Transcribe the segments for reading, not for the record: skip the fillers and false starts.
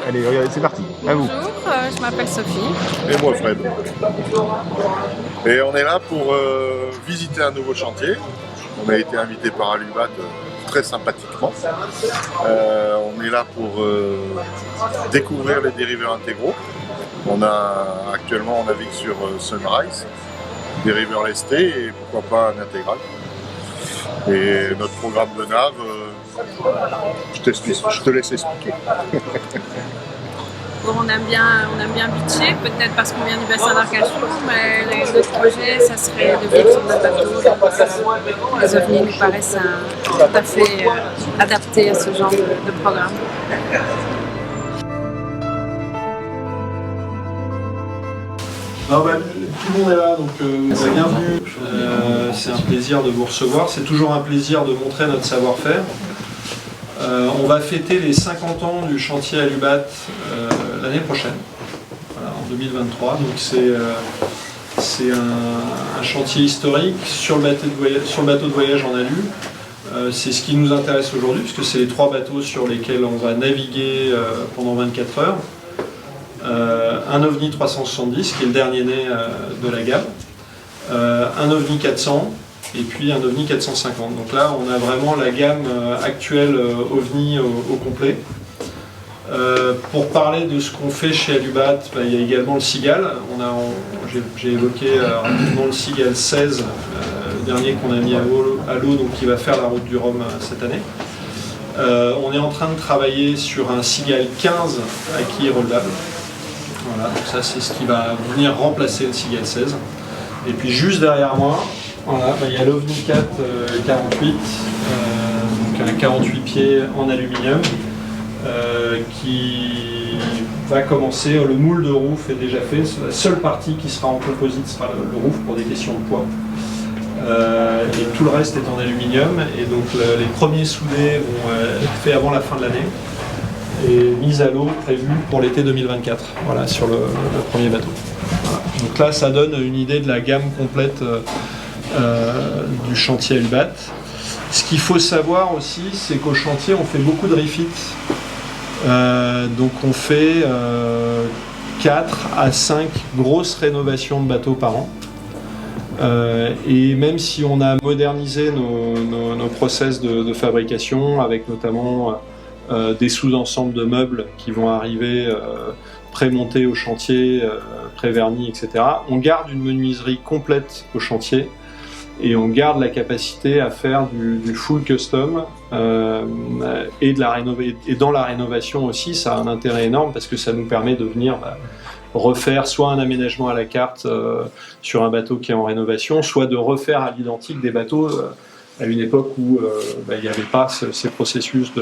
Allez, regardez, c'est parti, à vous. Bonjour, je m'appelle Sophie. Et moi Fred. Et on est là pour visiter un nouveau chantier. On a été invité par Alubat très sympathiquement. On est là pour découvrir les dériveurs intégraux. Actuellement on navigue sur Sunrise, dériveur lesté et pourquoi pas un intégral. Et notre programme de nav, je te laisse expliquer. Bon, on aime bien bitcher, peut-être parce qu'on vient du bassin d'Arcachon, mais notre projet, ça serait de vivre sur notre bateau. Donc, les ovnis nous paraissent tout à fait adaptés à ce genre de programme. Alors, tout le monde est là, donc bienvenue. C'est un plaisir de vous recevoir. C'est toujours un plaisir de montrer notre savoir-faire. On va fêter les 50 ans du chantier Alubat l'année prochaine, voilà, en 2023. Donc c'est un chantier historique sur le bateau de voyage en alu. C'est ce qui nous intéresse aujourd'hui, puisque c'est les 3 bateaux sur lesquels on va naviguer pendant 24 heures. Un OVNI 370, qui est le dernier né de la gamme, un OVNI 400, et puis un OVNI 450. Donc là, on a vraiment la gamme actuelle OVNI au complet. Pour parler de ce qu'on fait chez Alubat, il y a également le Cigale. J'ai évoqué rapidement le Cigale 16, le dernier qu'on a mis à l'eau, donc qui va faire la route du Rhum cette année. On est en train de travailler sur un Cigale 15 à quille relevable. Voilà, donc ça c'est ce qui va venir remplacer le Cigale 16. Et puis juste derrière moi, voilà, il y a l'OVNI 4 48, donc un 48 pieds en aluminium qui va commencer. Le moule de roof est déjà fait. La seule partie qui sera en composite sera le roof pour des questions de poids. Et tout le reste est en aluminium. Et donc les premiers soudés vont être faits avant la fin de l'année et mise à l'eau prévue pour l'été 2024. Voilà, sur le premier bateau. Voilà. Donc là, ça donne une idée de la gamme complète du chantier Alubat. Ce qu'il faut savoir aussi, c'est qu'au chantier, on fait beaucoup de refits. Donc on fait 4 à 5 grosses rénovations de bateaux par an. Et même si on a modernisé nos process de fabrication, avec notamment des sous-ensembles de meubles qui vont arriver pré-montés au chantier, pré-vernis, etc., on garde une menuiserie complète au chantier. Et on garde la capacité à faire du full custom et dans la rénovation aussi, ça a un intérêt énorme parce que ça nous permet de venir refaire soit un aménagement à la carte sur un bateau qui est en rénovation, soit de refaire à l'identique des bateaux à une époque où il n'y avait pas ces processus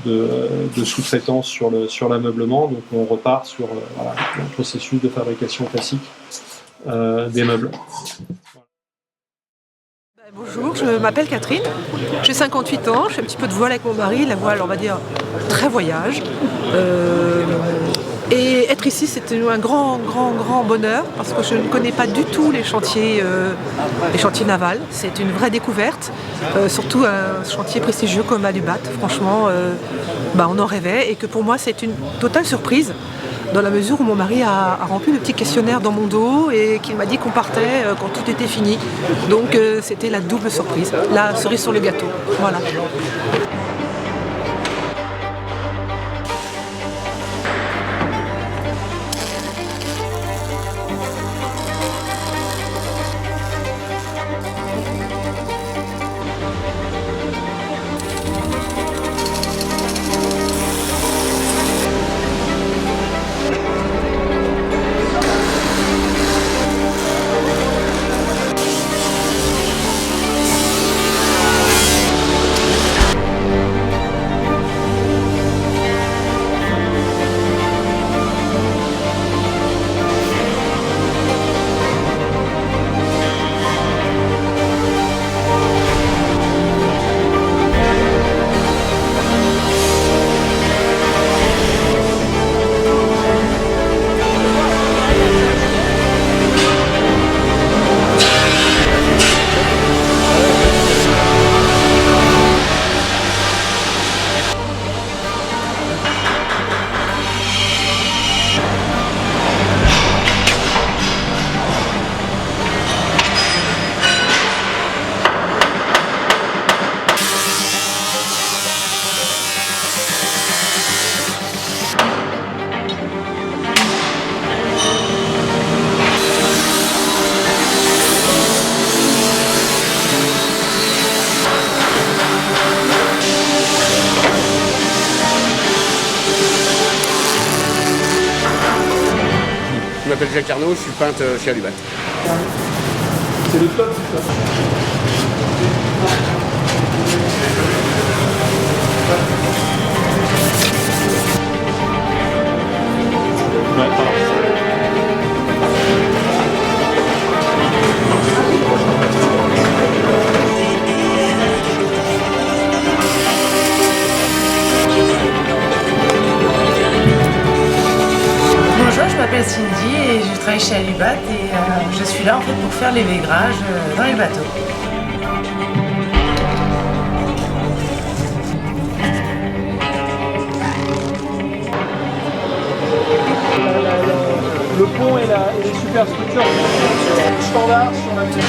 de sous-traitance sur l'ameublement. Donc on repart sur un processus de fabrication classique des meubles. Bonjour, je m'appelle Catherine, j'ai 58 ans, je fais un petit peu de voile avec mon mari, la voile on va dire très voyage. Et être ici c'était un grand bonheur parce que je ne connais pas du tout les chantiers navals, c'est une vraie découverte, surtout un chantier prestigieux comme Alubat, franchement on en rêvait et que pour moi c'est une totale surprise. Dans la mesure où mon mari a rempli le petit questionnaire dans mon dos et qu'il m'a dit qu'on partait quand tout était fini. Donc c'était la double surprise, la cerise sur le gâteau. Voilà. m'appelle Jacques Arnaud, je suis peintre chez Alubat. C'est le top, ça. Ouais, pardon. Bonjour, je m'appelle Cindy et je travaille chez Alubat et je suis là en fait pour faire les vaigrages dans les bateaux. Le pont et les superstructures standards sur la maison.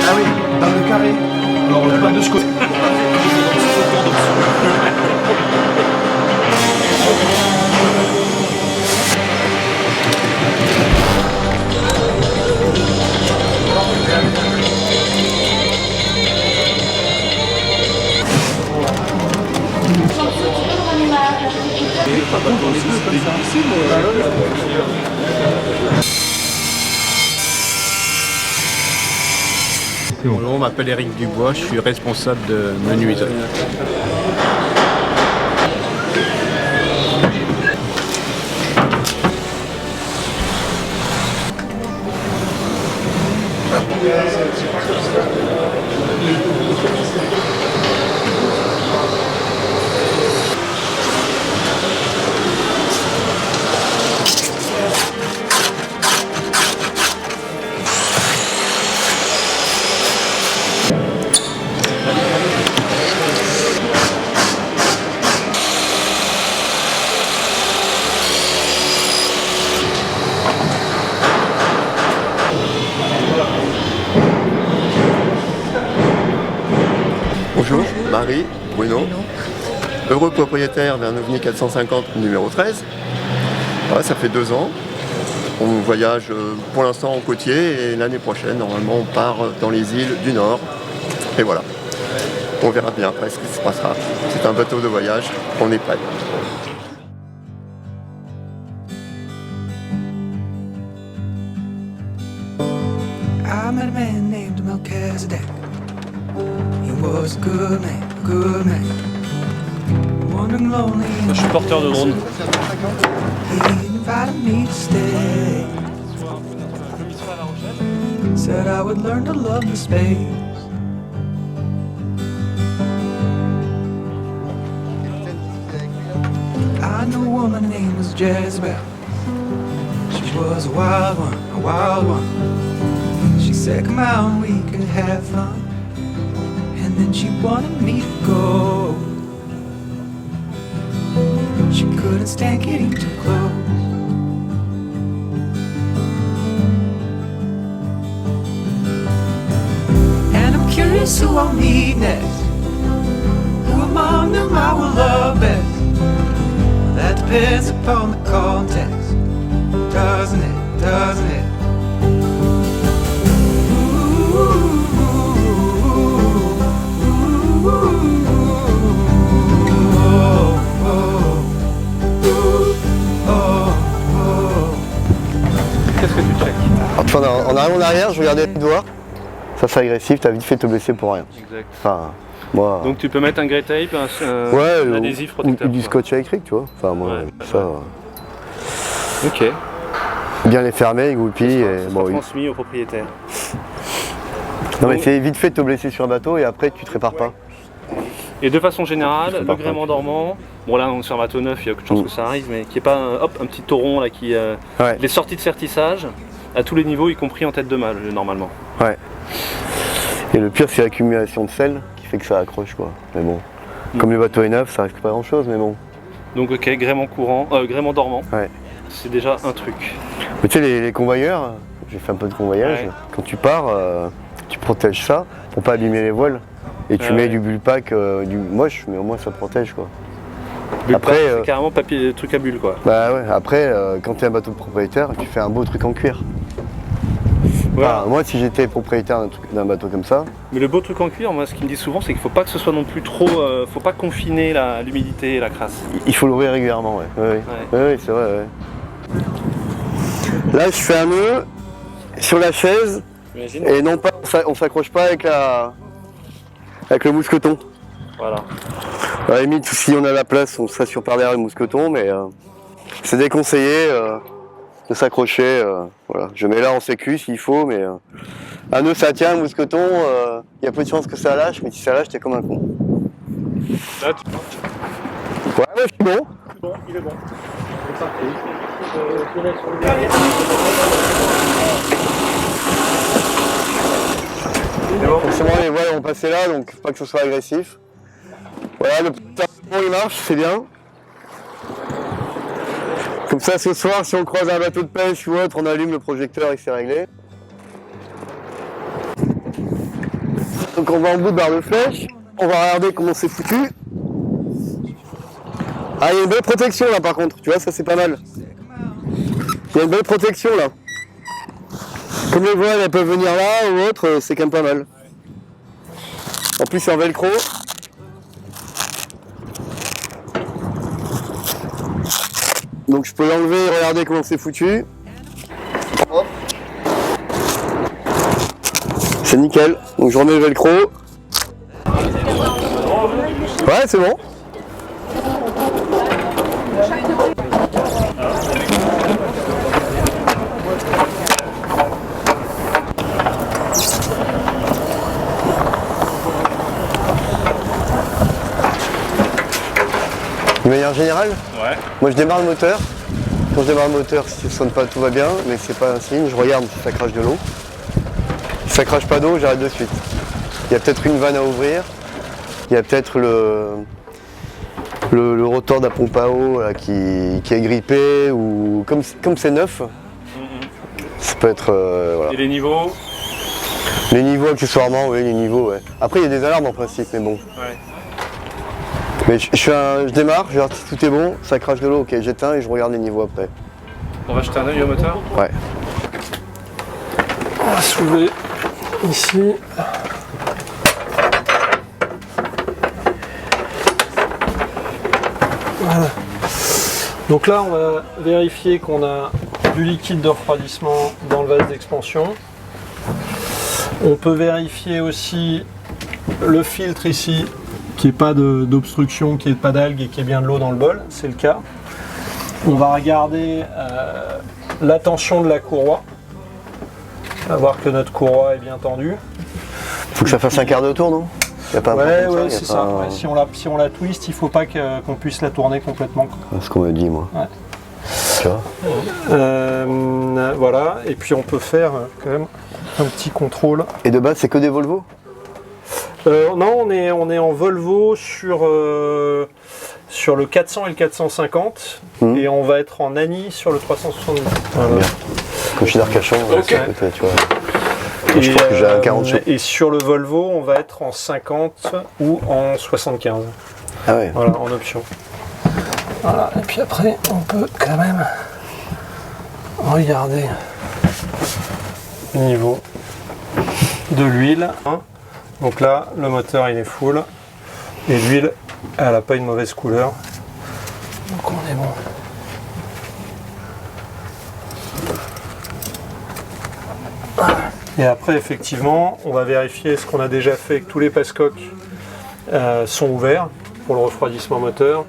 Ah oui, dans le carré. Alors on n'a pas de ce côté. Bonjour, on m'appelle Eric Dubois, je suis responsable de menuiserie. Bonjour, Marie, Bruno, heureux propriétaire d'un OVNI 450 numéro 13. Voilà, ça fait 2 ans. On voyage pour l'instant en côtier et l'année prochaine, normalement, on part dans les îles du Nord. Et voilà, on verra bien après ce qui se passera. C'est un bateau de voyage, on est prêt. I met a man named Melchizedek. He was a good man. Wandering lonely. Je suis porteur de drone. He invited me to stay. Said I would learn to love the space. I knew a woman named was Jezebel. She was a wild one. She said, come out and we could have fun. And then she wanted me to go. She couldn't stand getting too close. And I'm curious who I'll meet next. Who among them I will love best. That depends upon the context. Doesn't it? Doesn't it? Qu'est-ce que tu checkes? Alors, tu vois, en arrière, en arrière, je regardais les doigts. Ça c'est agressif, t'as vite fait te blesser pour rien. Exact. Enfin, moi. Donc tu peux mettre un grey tape, ouais, un adhésif protecteur. Ou du scotch à écrit, tu vois. Enfin, moi, Ouais, ça. ouais. Ok. Bien les fermer, les goupilles. Et bon, oui. Transmis au propriétaire. Non, mais c'est vite fait de te blesser sur un bateau et après tu te répares pas. Et de façon générale, Je le prépare gréement pas. dormant, bon là on est sur un bateau neuf, il y a aucune chance que ça arrive, mais qui est pas un petit tauron là qui. Ouais. Les sorties de sertissage à tous les niveaux, y compris en tête de mâle normalement. Ouais. Et le pire c'est l'accumulation de sel qui fait que ça accroche quoi. Mais bon. Comme le bateau est neuf, ça risque pas grand chose, mais bon. Donc ok, gréement gréement dormant. Ouais. C'est déjà un truc. Mais tu sais les convoyeurs, j'ai fait un peu de convoyage, Ouais. quand tu pars, tu protèges ça pour pas abîmer les voiles. Et tu mets du bullpack, du moche, mais au moins ça protège quoi. Après, c'est carrément papier, truc à bulles quoi. Bah ouais, après quand tu es un bateau de propriétaire, tu fais un beau truc en cuir. Voilà. Enfin, moi, si j'étais propriétaire d'un bateau comme ça. Mais le beau truc en cuir, moi, ce qu'ils me disent souvent, c'est qu'il faut pas que ce soit non plus trop, faut pas confiner l'humidité et la crasse. Il faut l'ouvrir régulièrement, ouais. Ouais, ouais, c'est vrai, ouais. Là, je fais un nœud sur la chaise. Et non pas, on s'accroche pas avec le mousqueton. Voilà. À la limite, si on a la place, on s'assure par derrière le mousqueton, mais c'est déconseillé de s'accrocher. Voilà. Je mets là en sécu s'il faut, mais un nœud ça tient, un mousqueton, il y a peu de chances que ça lâche, mais si ça lâche, t'es comme un con. Là, Ouais, je suis bon. bon, il est bon. C'est parti. Forcément, les voiles vont passer là, donc pas que ce soit agressif. Voilà, le tapon il marche, c'est bien. Comme ça, ce soir, si on croise un bateau de pêche ou autre, on allume le projecteur et c'est réglé. Donc on va en bout de barre de flèche, on va regarder comment c'est foutu. Ah, il y a une belle protection là par contre, tu vois, ça c'est pas mal. Il y a une belle protection là. Comme les voiles elles peuvent venir là ou autre, c'est quand même pas mal. En plus c'est en velcro. Donc je peux l'enlever et regarder comment c'est foutu. C'est nickel. Donc je remets le velcro. Ouais, c'est bon. De manière générale, Ouais. moi je démarre le moteur. Quand je démarre le moteur, si ça ne sonne pas, tout va bien, mais c'est pas un signe. Je regarde si ça crache de l'eau. Si ça crache pas d'eau, j'arrête de suite. Il y a peut-être une vanne à ouvrir. Il y a peut-être le rotor de la pompe à eau là, qui est grippé ou comme c'est neuf. Ça peut être voilà. Et les niveaux? Les niveaux accessoirement, oui, les niveaux, ouais. Après il y a des alarmes en principe, mais bon. Ouais. Mais je démarre, je regarde si tout est bon, ça crache de l'eau, ok, j'éteins et je regarde les niveaux après. On va jeter un œil au moteur? Ouais. On va soulever ici. Voilà. Donc là, on va vérifier qu'on a du liquide de refroidissement dans le vase d'expansion. On peut vérifier aussi le filtre ici, qu'il n'y ait pas d'obstruction, qu'il n'y ait pas d'algues et qu'il y ait bien de l'eau dans le bol, c'est le cas. On va regarder la tension de la courroie. On va voir que notre courroie est bien tendue. Faut que ça fasse un quart de tour, non? Y a pas un Ouais, point comme ouais, ça, c'est ça. Ouais, si on la twist, il faut pas qu'on puisse la tourner complètement. C'est ce qu'on me dit, moi. Ouais. Tu vois? Voilà, et puis on peut faire quand même un petit contrôle. Et de base, c'est que des Volvo? Non, on est en Volvo sur le 400 et le 450 et on va être en Annie sur le 370. Voilà. Bien. Comme je suis d'Arcachon, Ok. tu vois. Je crois que j'ai un 40 chaud. Et sur le Volvo, on va être en 50 ou en 75. Ah ouais. Voilà, en option. Voilà, et puis après, on peut quand même regarder le niveau de l'huile. Donc là, le moteur il est full et l'huile, elle n'a pas une mauvaise couleur. Donc on est bon. Et après, effectivement, on va vérifier ce qu'on a déjà fait, que tous les passe-coques sont ouverts pour le refroidissement moteur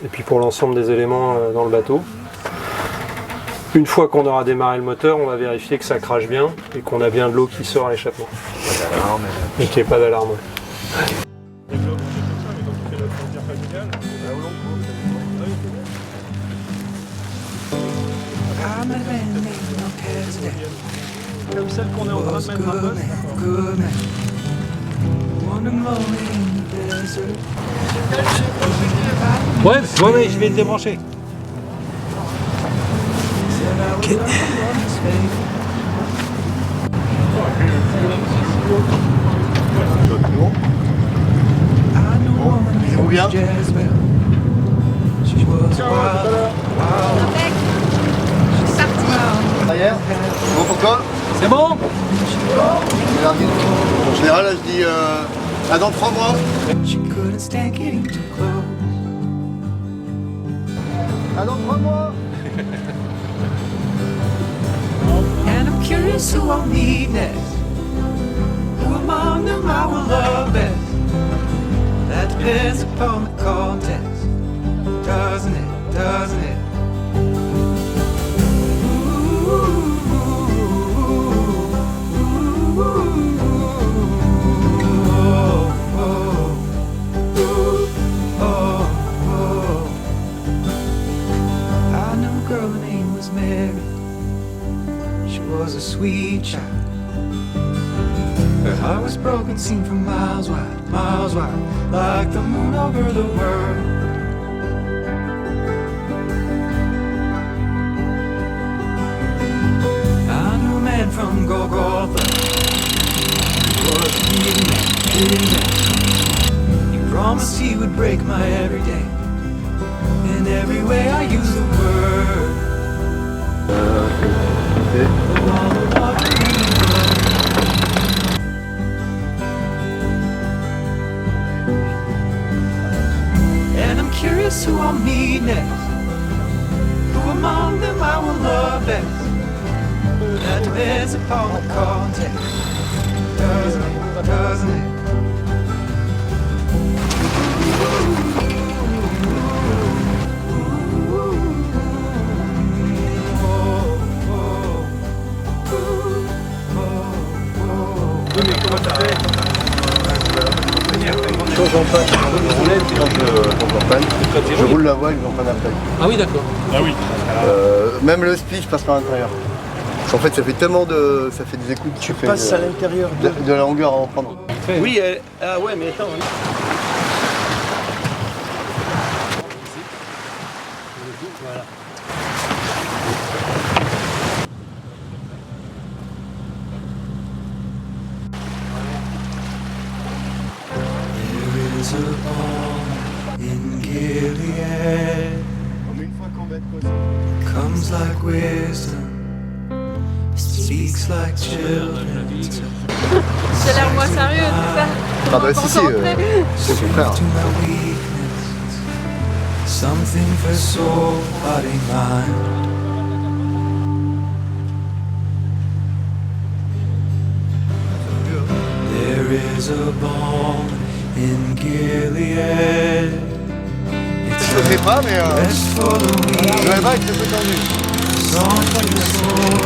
et puis pour l'ensemble des éléments dans le bateau. Une fois qu'on aura démarré le moteur, on va vérifier que ça crache bien et qu'on a bien de l'eau qui sort à l'échappement. Et qu'il n'y ait pas d'alarme. Comme celle qu'on est en train de mettre en poste. Ouais, je vais te débrancher. C'est bon bien? Arrière? Bon pour toi? C'est bon? En général, là, je dis à dans 3 mois. She couldn't stand getting too close. À dans 3 mois. And I'm curious who I'll meet next. Who among them I will love best. That depends upon the context. Doesn't it? Doesn't it? I knew a girl, her name was Mary. She was a sweet child. Her heart was broken, seen from miles wide, like the moon over the world. I knew a man from Golgotha. He was a beating man. He promised he would break my every day. In every way I use the word. All the water in the world. And I'm curious who I'll meet next. Who among them I will love best. That depends upon the context. Doesn't it? Doesn't it? Change en panne, je roulais, puis quand je tombe en panne, je roule la voile, je en panne après. Ah oui, d'accord. Ah oui. Même le speed, je passe par l'intérieur. Parce qu'en fait, ça fait tellement de... ça fait des écoutes. Tu passes à l'intérieur de la longueur à en prendre. Oui, ah ouais, mais attends. Voilà. There is a balm in Gilead. Comes like wisdom, speaks like children. J'ai l'air moins sérieux, c'est ça? Ah bah si, c'est son frère. To my weakness, something for soul, body, mind. There is a balm in Gilead. Je le fais pas, mais Rest for the weak, je vais pas avec le peu tendu. song for the soul.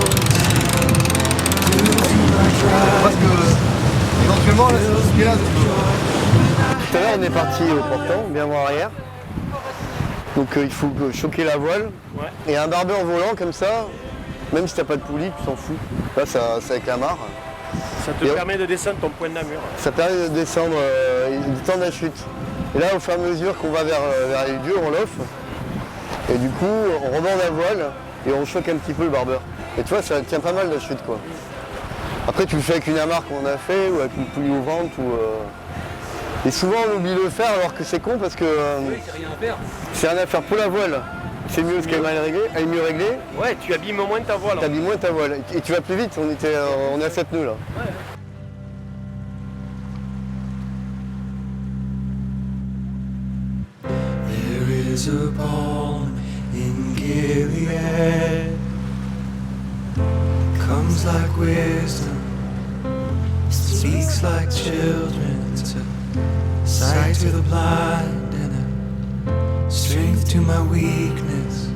Parce que, éventuellement, là, c'est ce qu'il y a là. Tout à l'heure, on est parti au portant, bien voir arrière. Donc il faut choquer la voile. Ouais. Et un barbeur volant comme ça, même si t'as pas de poulie, tu t'en fous. Là, c'est avec la mare. Ça te permet de descendre ton point de namure. Ça permet de descendre du temps de la chute. Et là, au fur et à mesure qu'on va vers les dieux, on l'offre. Et du coup, on rebande la voile et on choque un petit peu le barbeur. Et tu vois, ça tient pas mal la chute, quoi. Après, tu le fais avec une amarre qu'on a fait ou avec une poulie au ventre. Et souvent, on oublie de le faire alors que c'est con parce que c'est rien à faire pour la voile. C'est mieux parce qu'elle est mieux réglée. Ouais, tu abîmes moins ta voile. Tu abîmes moins ta voile. Et tu vas plus vite, on est à 7 nœuds là. Ouais. There is a balm in Gilead. Comes like wisdom, speaks like children. It's a sight to the blind and a strength to my weakness.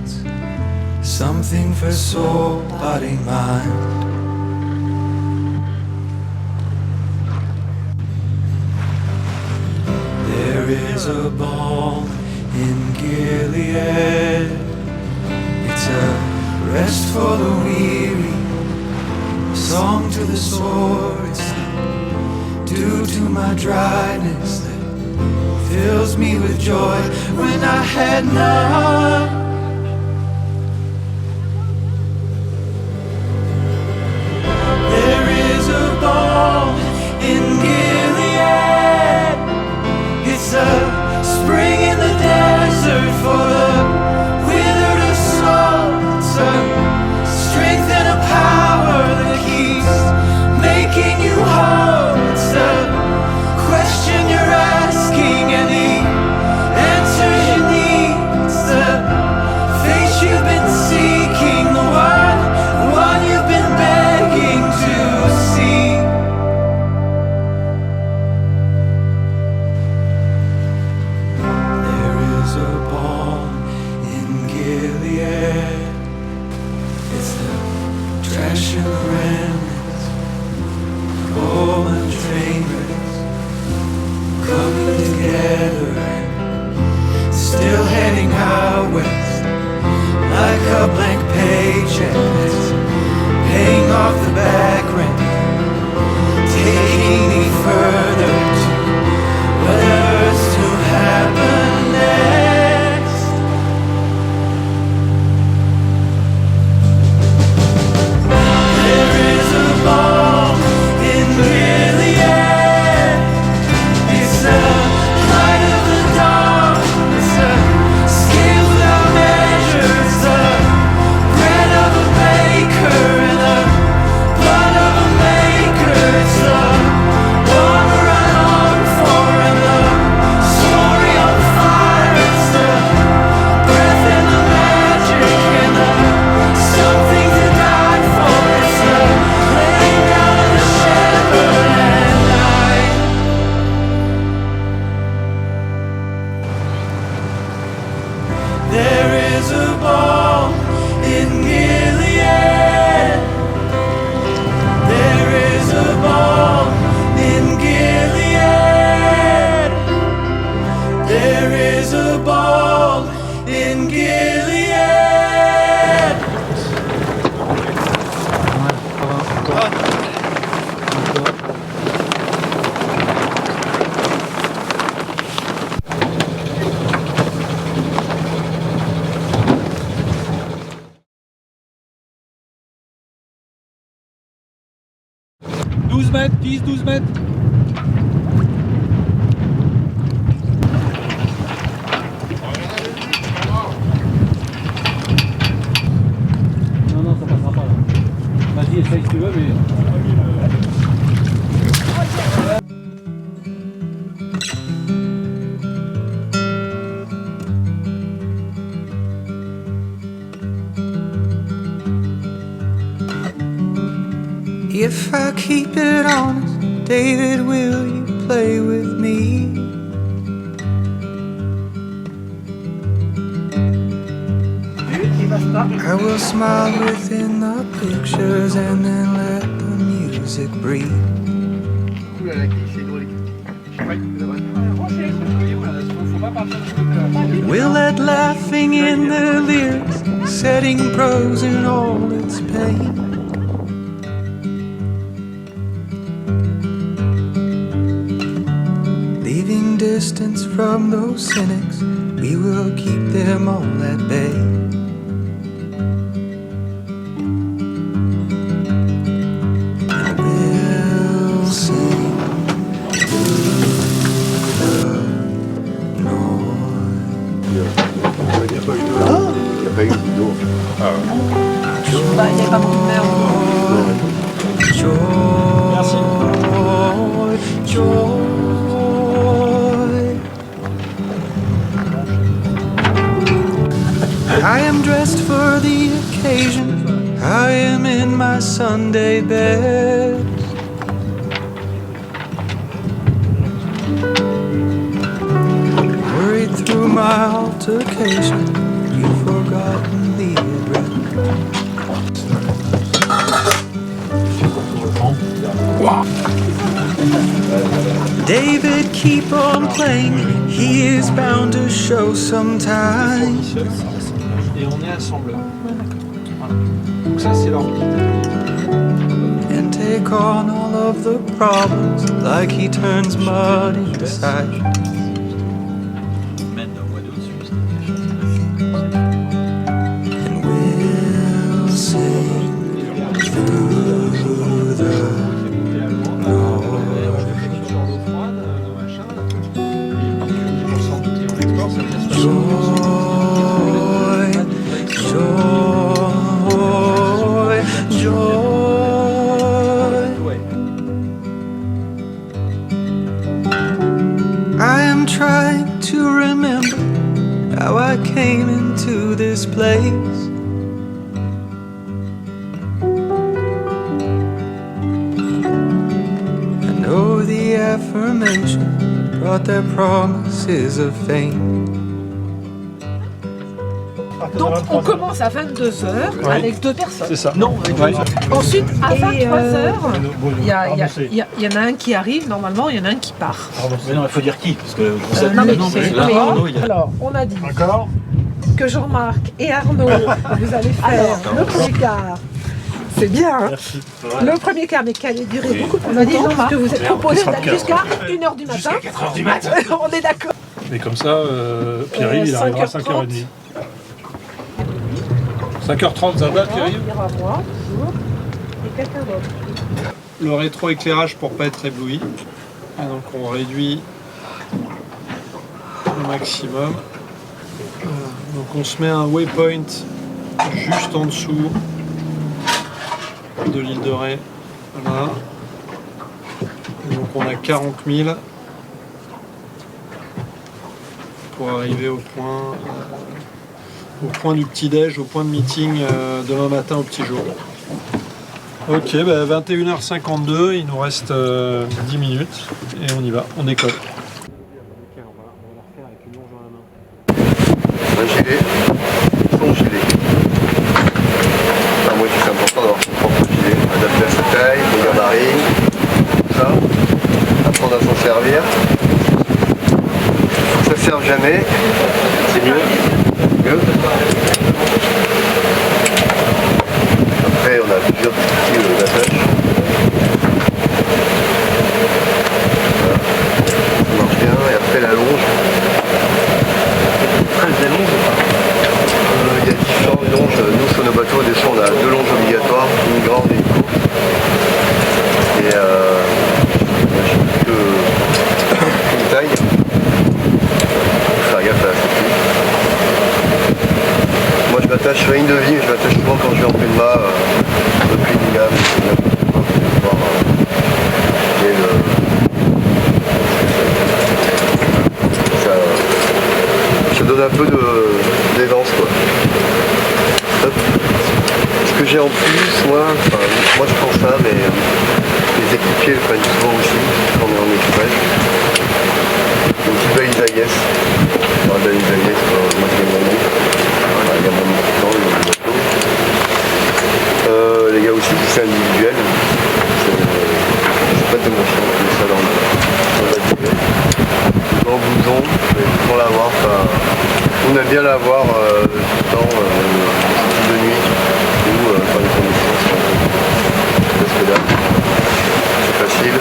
It's something for soul, body, mind. There is a balm in Gilead. It's a rest for the weary, a song to the sore. It's the dew to my dryness that fills me with joy when I had none. There is a balm in Gilead. It's a spring in the desert for the withered of soul. It's a strength and a power that keeps mètres, 10, 12 mètres. Non, ça passera pas là. Vas-y, essaye si tu veux, mais... If I keep it honest, David, will you play with me? I will smile within the pictures and then let the music breathe. We'll let laughing in the lyrics, setting prose in all its pain. Leaving distance from those cynics, we will keep them all at bay. And we'll sing Il n'y a pas eu d'eau. Il n'y avait pas beaucoup de mer. joy. I am dressed for the occasion, I am in my Sunday bed. Hurried through my altercation, you've forgotten the address. David, keep on playing, he is bound to show sometime. Et on est assembleur. Voilà. Donc ça c'est l'orbite. And take on all of the problems like he turns mud into sight. And we'll sing through the trying to remember how I came into this place. I know the affirmation brought their promises of fame. Donc on commence à 22h avec 2 personnes. C'est ça. Non, ensuite à 23h, il y en a un qui arrive, normalement, il y en a un qui part. Mais non, il faut dire qui parce que alors, on a dit que Jean-Marc et Arnaud, vous allez faire le premier quart. C'est bien, hein. Le premier quart, mais qui allait durer beaucoup plus longtemps, parce que vous êtes proposé d'aller jusqu'à 1h du matin. Jusqu'à 4h du matin. On est d'accord. Mais comme ça, Pierre-Yves, il arrivera à 5h30. 5h30, ça va, Pierre-Yves ? Il y aura moi, toujours, et quelqu'un d'autre. Le rétroéclairage pour pas être ébloui. Et donc on réduit au maximum. Voilà. Donc on se met un waypoint juste en dessous de l'île de Ré. Voilà. Et donc on a 40 000 pour arriver au point du petit-déj, au point de meeting demain matin au petit jour. Ok, 21h52, il nous reste 10 minutes et on y va, on décolle. Un gilet, son gilet. Enfin, moi je trouve c'est important d'avoir son propre gilet, adapté à sa taille, son gabarit, tout ça. Apprendre à s'en servir. Faut que ça serve jamais, c'est mieux. Après on a plusieurs petits d'attache. Voilà. Ça marche bien et après la longe. Très des longes ou pas ? Il y a différentes longes. Nous sur nos bateaux, des fois on a 2 longes obligatoires, une grande et une courte. Et m'attache sur une de vie, mais je m'attache souvent quand je vais en pleine mât, depuis une gamme, ça donne un peu d'aisance quoi. Hop. Ce que j'ai en plus, moi je prends ça, mais les équipiers le prennent souvent aussi quand on est en express. Une petite valise à yes. Une valise à yes, moi je l'ai mon nom. Il y a mon nom tout le temps, il y a mon bateau. Les gars aussi, c'est individuel. Je pas de mon chien, je mets ça dans la duvet. Dans le blouson, je vais toujours l'avoir. On aime bien l'avoir tout le temps, de nuit, ou quand les conditions sont parce que là, c'est facile.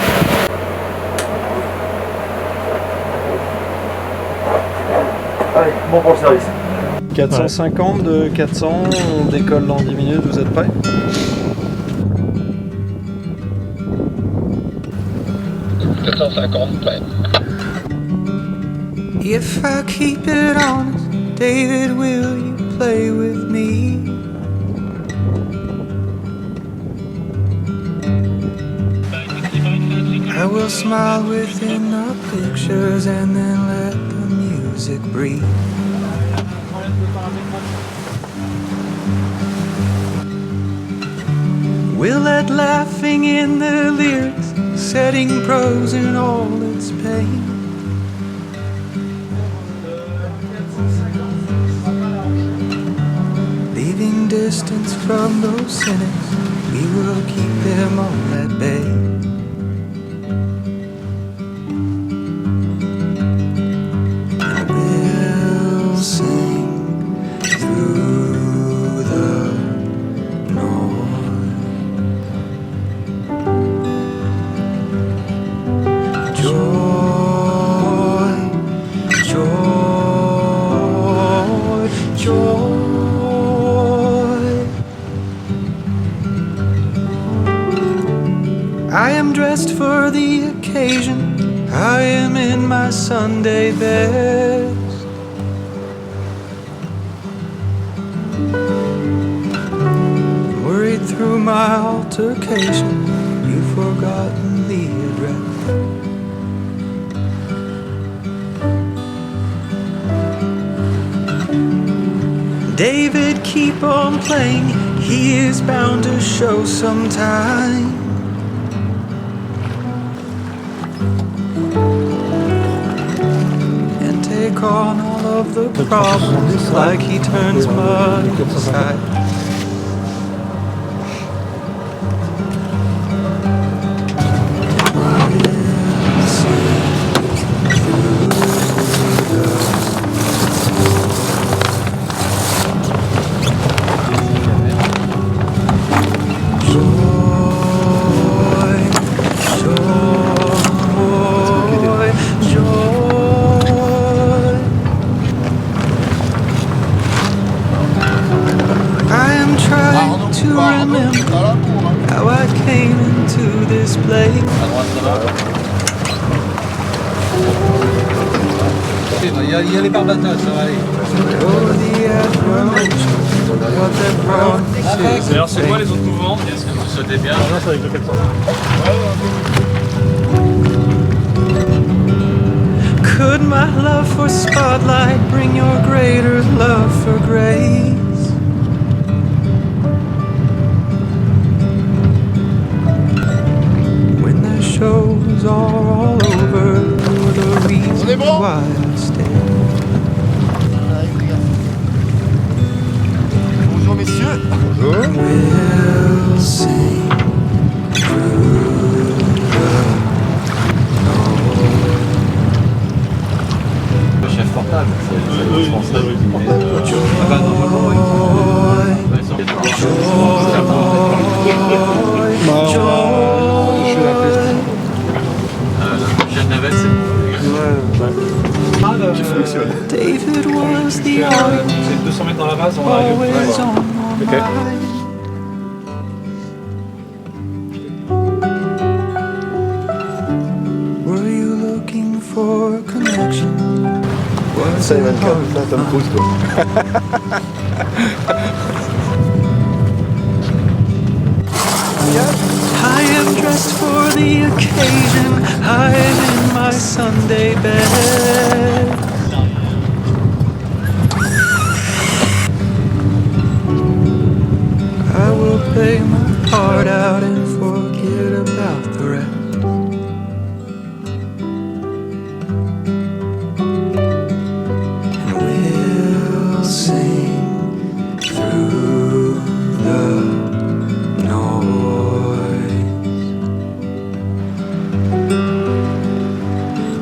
Allez, bon pour le service. 450 de 400, on décolle dans 10 minutes, vous êtes prêts? If I keep it honest, David, will you play with me? I will smile within the pictures and then let the music breathe. We'll let laughing in the lyrics, setting prose in all its pain. Leaving distance from those cynics, we will keep them all at bay. And we'll sing through the noise. Joy, joy, joy. I am dressed for the occasion, I am in my Sunday best. Worried through my altercation, you've forgotten the address. David, keep on playing, he is bound to show sometime. And take on all of the problems like he turns mud inside. Il y a les barbatas, ça va aller. Alors c'est quoi les autres mouvements? Est-ce que vous sautez bien? Non, c'est avec le 400. Could my love for spotlight bring your greater love for grace? When the shows are all over, you're the reason why I stay. Bonjour messieurs. Bonjour. We'll sing through the Le chef portable, c'est indispensable. Ah bah normalement, oui. La prochaine navette, c'est David was the audience, C'est 200 mètres dans la base, on va arriver. always on my Ok. mind. Were you looking for connection? Ça, Evan là, Tom Cruise, quoi. I am dressed for the occasion. I am in my Sunday bed. I will play my heart out and forget about the rest. And we'll sing through the noise.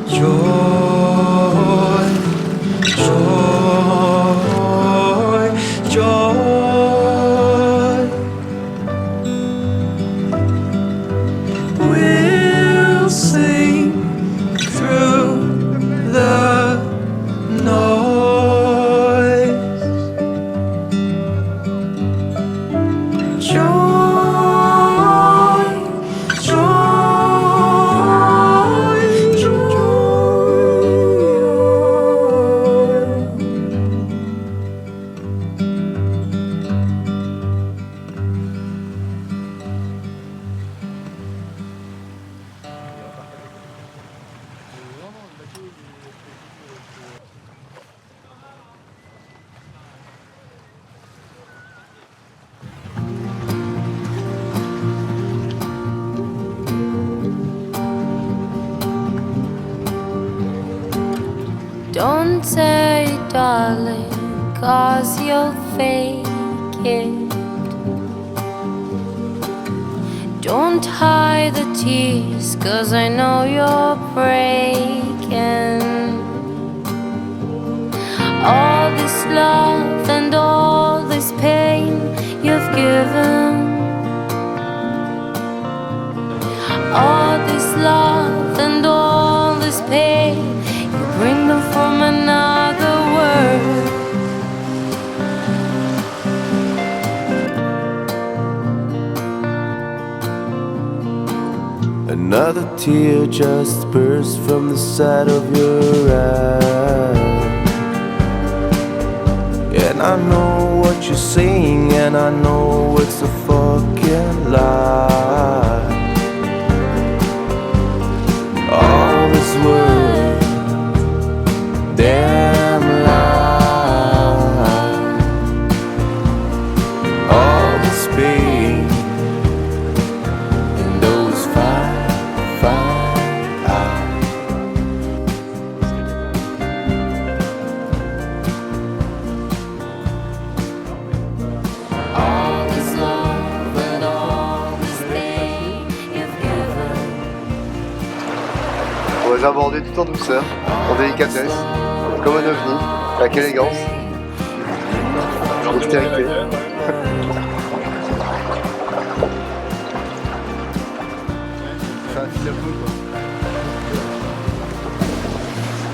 Joy, joy, joy. We'll sing through the noise. Joy, joy, joy. Don't say darling, 'cause you'll fake it. Don't hide the tears, 'cause I know you're breaking. All this love and all this pain you've given. All this love and all this pain, you bring them from another world. Another tear just burst from the side of your eye. And I know what you're saying, and I know it's a fucking lie. All this world, damn lie. All this pain and those fine, fine eyes. All this love and all this pain you've given. On va les aborder tout en douceur, en délicatesse, comme un ovni, avec élégance, dextérité.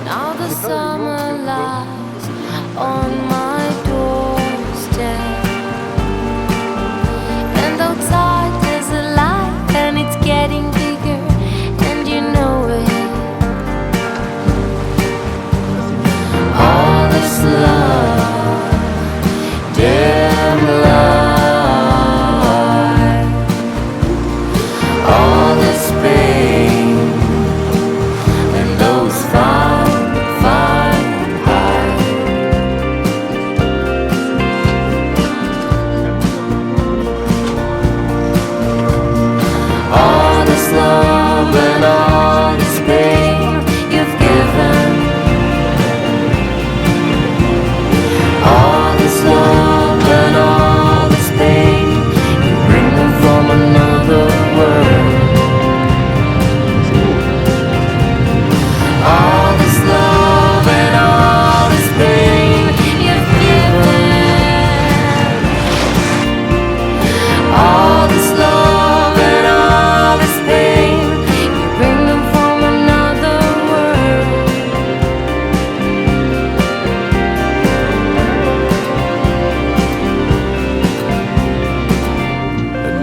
Now the summer lies on my doorstep, and outside there's a light and it's getting bigger, and you know it. All this love, damn lie. All this pain and those fine, fine eyes. All this love and all this pain you've given. All this love and all this pain, you bring them from another world. All this love and all this pain you've given. All this love and all this pain, you bring them from another world.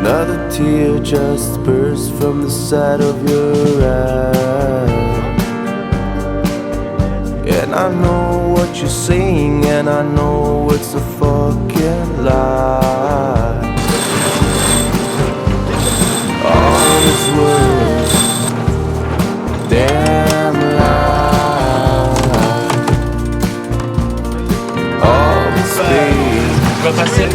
Another tear just burst from the side of your eye. And And I know what you're saying, and I know it's a fucking lie. All this world, damn lie. All this pain. Tu vas passer.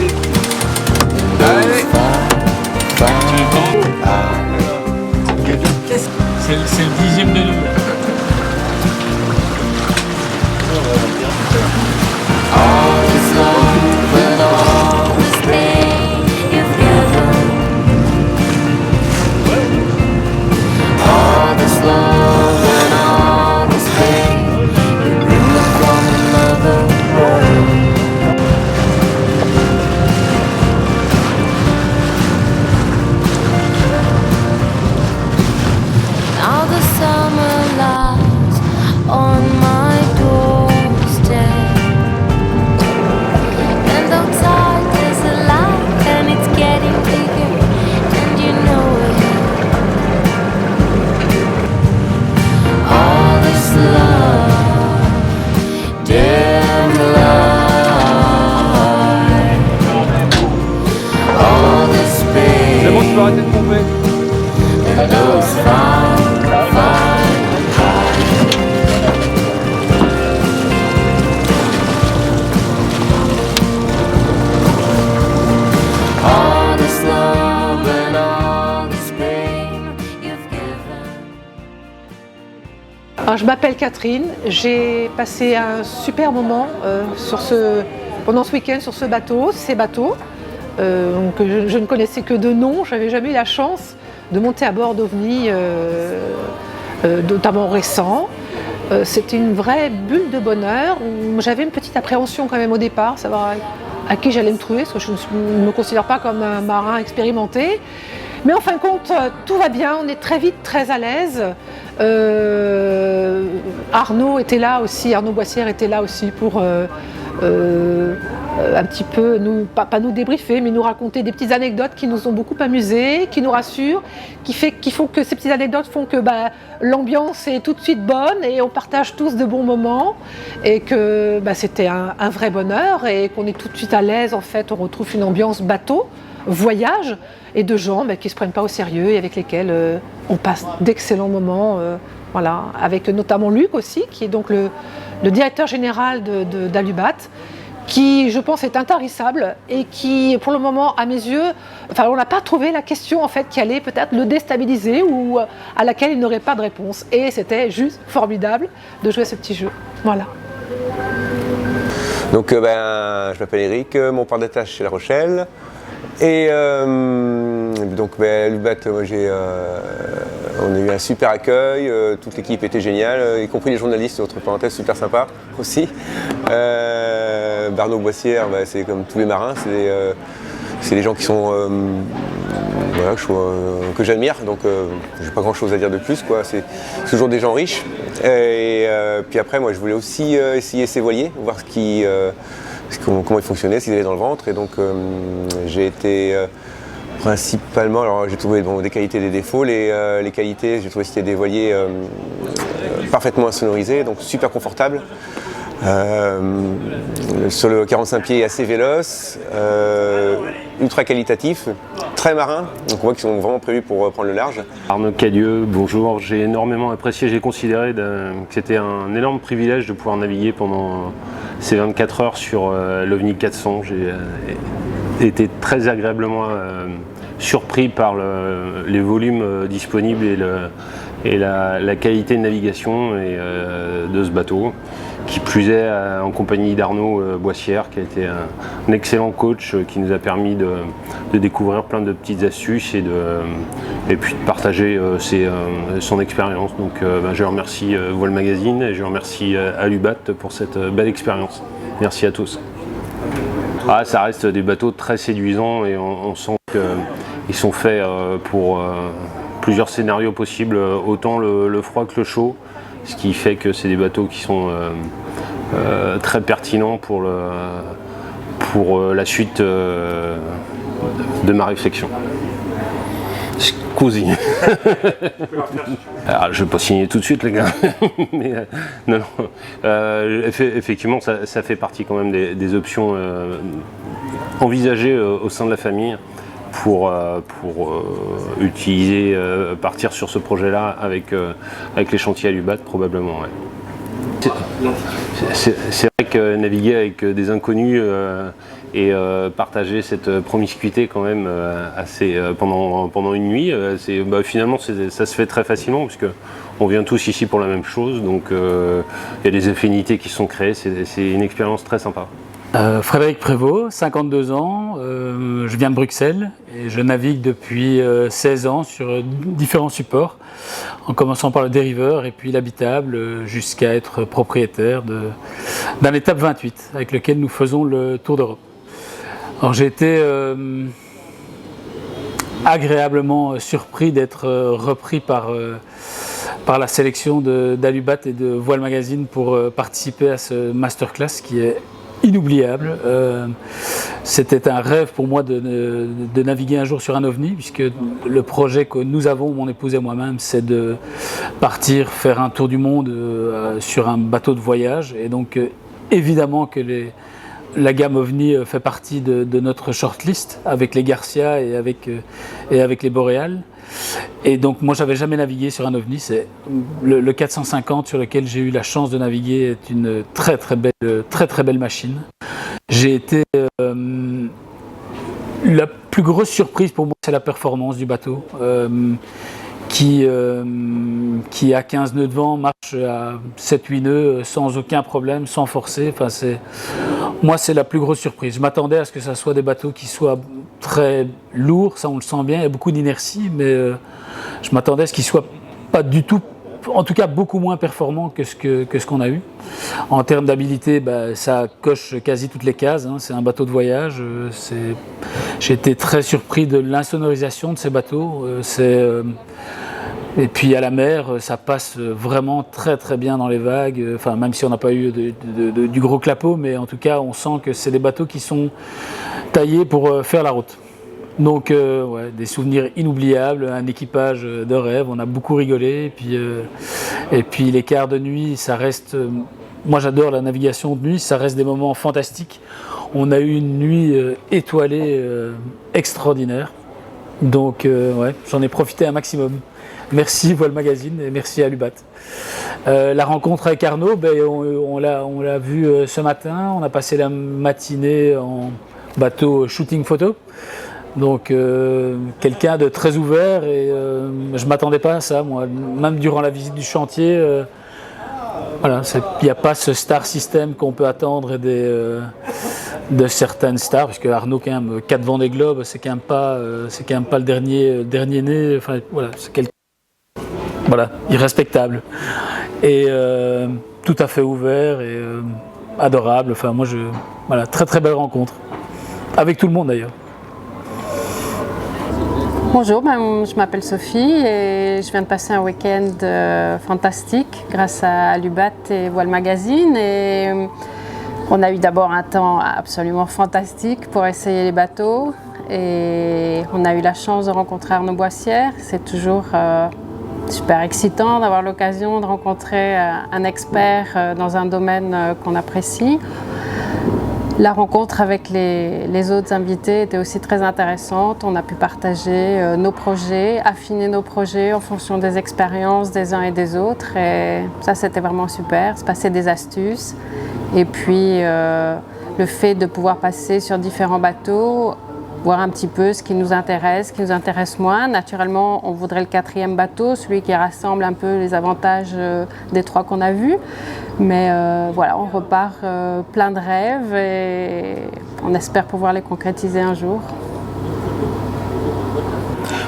C'est le 10e de nous. All this love and all this pain you've given. All this love and all this pain you bring me from another world. Now the summer lies on my doorstep, and outside there's a light and it's getting bigger, and you know it. All this love, damn lie. All this pain. C'est bon, tu peux arrêter de pomper. And those fine, fine all this love and all this pain you've given. Alors, je m'appelle Catherine, j'ai passé un super moment pendant ce week-end sur ces bateaux, que je ne connaissais que de nom. Je n'avais jamais eu la chance de monter à bord d'OVNI, notamment récent. C'était une vraie bulle de bonheur. J'avais une petite appréhension quand même au départ, savoir à qui j'allais me trouver, parce que je ne me considère pas comme un marin expérimenté. Mais en fin de compte, tout va bien, on est très vite très à l'aise. Arnaud était là aussi, Arnaud Boissière était là aussi pour un petit peu, pas nous débriefer, mais nous raconter des petites anecdotes qui nous ont beaucoup amusés, qui nous rassurent, qui font que ces petites anecdotes font que l'ambiance est tout de suite bonne et on partage tous de bons moments et que c'était un vrai bonheur et qu'on est tout de suite à l'aise. En fait, on retrouve une ambiance bateau, voyage et de gens qui ne se prennent pas au sérieux et avec lesquels on passe d'excellents moments. Voilà, avec notamment Luc aussi, qui est donc le directeur général d'Alubat, qui, je pense, est intarissable et qui, pour le moment, à mes yeux, on n'a pas trouvé la question en fait qui allait peut-être le déstabiliser ou à laquelle il n'aurait pas de réponse. Et c'était juste formidable de jouer ce petit jeu. Voilà. Donc, je m'appelle Eric, mon port d'attache chez La Rochelle. Et donc Alubat, on a eu un super accueil, toute l'équipe était géniale, y compris les journalistes, entre parenthèses, super sympa aussi. Arnaud Boissière, c'est comme tous les marins, c'est des gens qui sont que j'admire, donc j'ai pas grand chose à dire de plus, quoi. C'est toujours des gens riches. Et puis après, moi je voulais aussi essayer ces voiliers, voir comment ils fonctionnaient, s'ils allaient dans le ventre, et donc j'ai été principalement, alors j'ai trouvé des qualités et des défauts. Les qualités, j'ai trouvé que c'était des voiliers parfaitement insonorisés, donc super confortables. Sur le 45 pieds assez véloce, ultra qualitatif, très marin, donc on voit qu'ils sont vraiment prévus pour prendre le large. Arnaud Cadieux, bonjour, j'ai énormément apprécié, j'ai considéré que c'était un énorme privilège de pouvoir naviguer pendant ces 24 heures sur l'OVNI 400. J'ai été très agréablement surpris par les volumes disponibles et la qualité de navigation de ce bateau. Qui plus est en compagnie d'Arnaud Boissière, qui a été un excellent coach qui nous a permis de découvrir plein de petites astuces et puis de partager son expérience. Donc je remercie Voile Magazine et je remercie Alubat pour cette belle expérience. Merci à tous. Ça reste des bateaux très séduisants et on sent qu'ils sont faits pour plusieurs scénarios possibles, autant le froid que le chaud. Ce qui fait que c'est des bateaux qui sont très pertinents pour la suite de ma réflexion. Scusi. Alors, je ne vais pas signer tout de suite, les gars. Mais, non, non. Effectivement, ça fait partie quand même des options envisagées au sein de la famille pour utiliser, partir sur ce projet-là avec les chantiers à l'UBAT, probablement. Ouais. C'est vrai que naviguer avec des inconnus et partager cette promiscuité quand même pendant une nuit, finalement ça se fait très facilement puisque on vient tous ici pour la même chose, donc il y a des affinités qui sont créées, c'est une expérience très sympa. Frédéric Prévost, 52 ans, je viens de Bruxelles et je navigue depuis 16 ans sur différents supports, en commençant par le dériveur et puis l'habitable jusqu'à être propriétaire d'un étape 28 avec lequel nous faisons le tour d'Europe. Alors j'ai été agréablement surpris d'être repris par la sélection d'Alubat et de Voile Magazine pour participer à ce masterclass qui est inoubliable. C'était un rêve pour moi de naviguer un jour sur un ovni, puisque le projet que nous avons, mon épouse et moi-même, c'est de partir faire un tour du monde sur un bateau de voyage. Et donc évidemment que la gamme OVNI fait partie de notre shortlist avec les Garcia et avec les Boréales. Et donc moi j'avais jamais navigué sur un OVNI, c'est le 450 sur lequel j'ai eu la chance de naviguer est une très belle machine. J'ai été la plus grosse surprise pour moi, c'est la performance du bateau qui a 15 nœuds de vent, marche à 7-8 nœuds sans aucun problème, sans forcer. Enfin, moi c'est la plus grosse surprise. Je m'attendais à ce que ça soit des bateaux qui soient très lourds, ça on le sent bien, il y a beaucoup d'inertie, mais je m'attendais à ce qu'ils soient pas du tout, en tout cas beaucoup moins performants que ce qu'on a eu. En termes d'habilité, ça coche quasi toutes les cases, hein. C'est un bateau de voyage, j'ai été très surpris de l'insonorisation de ces bateaux. Et puis à la mer, ça passe vraiment très bien dans les vagues, enfin, même si on n'a pas eu du gros clapot, mais en tout cas on sent que c'est des bateaux qui sont taillés pour faire la route. Donc ouais, des souvenirs inoubliables, un équipage de rêve, on a beaucoup rigolé, et puis les quarts de nuit, ça reste, moi j'adore la navigation de nuit, ça reste des moments fantastiques. On a eu une nuit étoilée extraordinaire, donc ouais, j'en ai profité un maximum. Merci Voile Magazine et merci à Alubat. La rencontre avec Arnaud, on l'a vu ce matin, on a passé la matinée en bateau shooting photo. Donc quelqu'un de très ouvert et je ne m'attendais pas à ça, moi. Même durant la visite du chantier, voilà, il n'y a pas ce star system qu'on peut attendre de certaines stars, puisque Arnaud, quand même, 4 Vendée Globe, c'est quand même pas le dernier né. Enfin, voilà, c'est quelqu'un, voilà, irrespectable et tout à fait ouvert et adorable. Enfin, moi, voilà, très belle rencontre avec tout le monde d'ailleurs. Bonjour, je m'appelle Sophie et je viens de passer un week-end fantastique grâce à Alubat et Voile Magazine. Et on a eu d'abord un temps absolument fantastique pour essayer les bateaux et on a eu la chance de rencontrer Arnaud Boissière. C'est toujours super excitant d'avoir l'occasion de rencontrer un expert dans un domaine qu'on apprécie. La rencontre avec les autres invités était aussi très intéressante. On a pu partager nos projets, affiner nos projets en fonction des expériences des uns et des autres. Et ça, c'était vraiment super, se passer des astuces. Et puis, le fait de pouvoir passer sur différents bateaux, voir un petit peu ce qui nous intéresse moins. Naturellement, on voudrait le 4e bateau, celui qui rassemble un peu les avantages des 3 qu'on a vus. Mais voilà, on repart plein de rêves et on espère pouvoir les concrétiser un jour.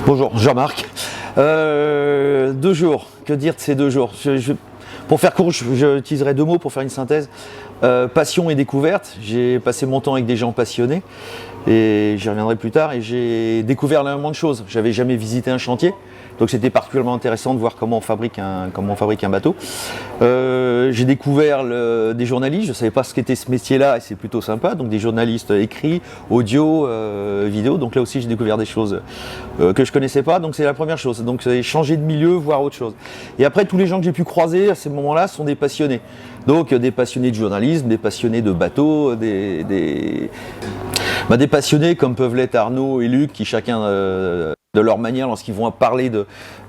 Bonjour, Jean-Marc. 2 jours, que dire de ces 2 jours? Pour faire court, j'utiliserai 2 mots pour faire une synthèse. Passion et découverte. J'ai passé mon temps avec des gens passionnés et j'y reviendrai plus tard et j'ai découvert énormément de choses. J'avais jamais visité un chantier Donc c'était particulièrement intéressant de voir comment on fabrique un bateau. J'ai découvert des journalistes, je ne savais pas ce qu'était ce métier-là et c'est plutôt sympa. Donc des journalistes écrits, audio, vidéo. Donc là aussi j'ai découvert des choses que je ne connaissais pas. Donc c'est la première chose. Donc c'est changer de milieu, voir autre chose. Et après tous les gens que j'ai pu croiser à ces moments-là sont des passionnés. Donc des passionnés de journalisme, des passionnés de bateaux, des passionnés comme peuvent l'être Arnaud et Luc qui chacun de leur manière lorsqu'ils vont parler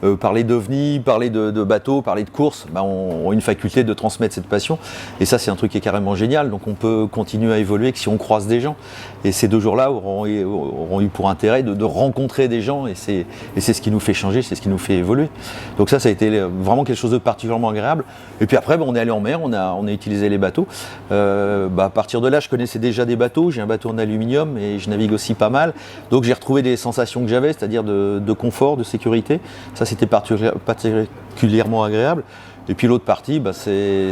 d'OVNI, parler de bateaux, parler de courses, ont une faculté de transmettre cette passion et ça c'est un truc qui est carrément génial, donc on peut continuer à évoluer que si on croise des gens et ces 2 jours-là auront eu pour intérêt de rencontrer des gens et c'est ce qui nous fait changer, c'est ce qui nous fait évoluer. Donc ça a été vraiment quelque chose de particulièrement agréable et puis après on est allé en mer, on a utilisé les bateaux. À partir de là je connaissais déjà des bateaux, j'ai un bateau en aluminium et je navigue aussi pas mal, donc j'ai retrouvé des sensations que j'avais, c'est-à-dire de confort, de sécurité. Ça c'était particulièrement agréable. Et puis l'autre partie,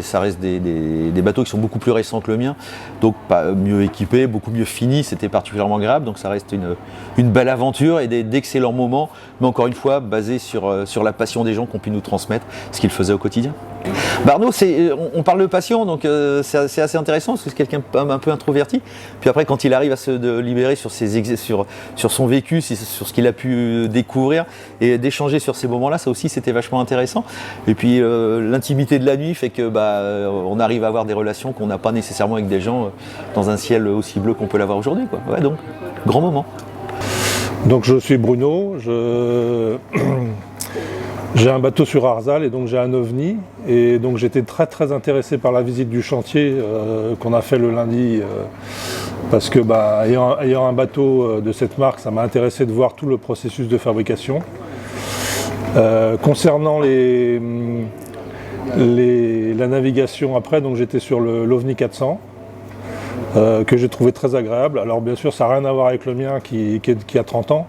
ça reste des bateaux qui sont beaucoup plus récents que le mien, donc mieux équipés, beaucoup mieux finis, c'était particulièrement agréable, donc ça reste une belle aventure et d'excellents moments, mais encore une fois basé sur la passion des gens qu'on pu nous transmettre, ce qu'ils faisaient au quotidien. Arnaud, on parle de passion, donc c'est assez intéressant parce que c'est quelqu'un un peu introverti. Puis après, quand il arrive à se libérer sur son vécu, sur ce qu'il a pu découvrir et d'échanger sur ces moments-là, ça aussi c'était vachement intéressant. Et puis l'intimité de la nuit fait que on arrive à avoir des relations qu'on n'a pas nécessairement avec des gens dans un ciel aussi bleu qu'on peut l'avoir aujourd'hui, quoi. Ouais, donc grand moment. Donc je suis Bruno, j'ai un bateau sur Arzal et donc j'ai un OVNI et donc j'étais très très intéressé par la visite du chantier qu'on a fait le lundi parce que ayant un bateau de cette marque, ça m'a intéressé de voir tout le processus de fabrication. Concernant la navigation après, donc j'étais sur l'OVNI 400 que j'ai trouvé très agréable. Alors bien sûr ça n'a rien à voir avec le mien qui a 30 ans,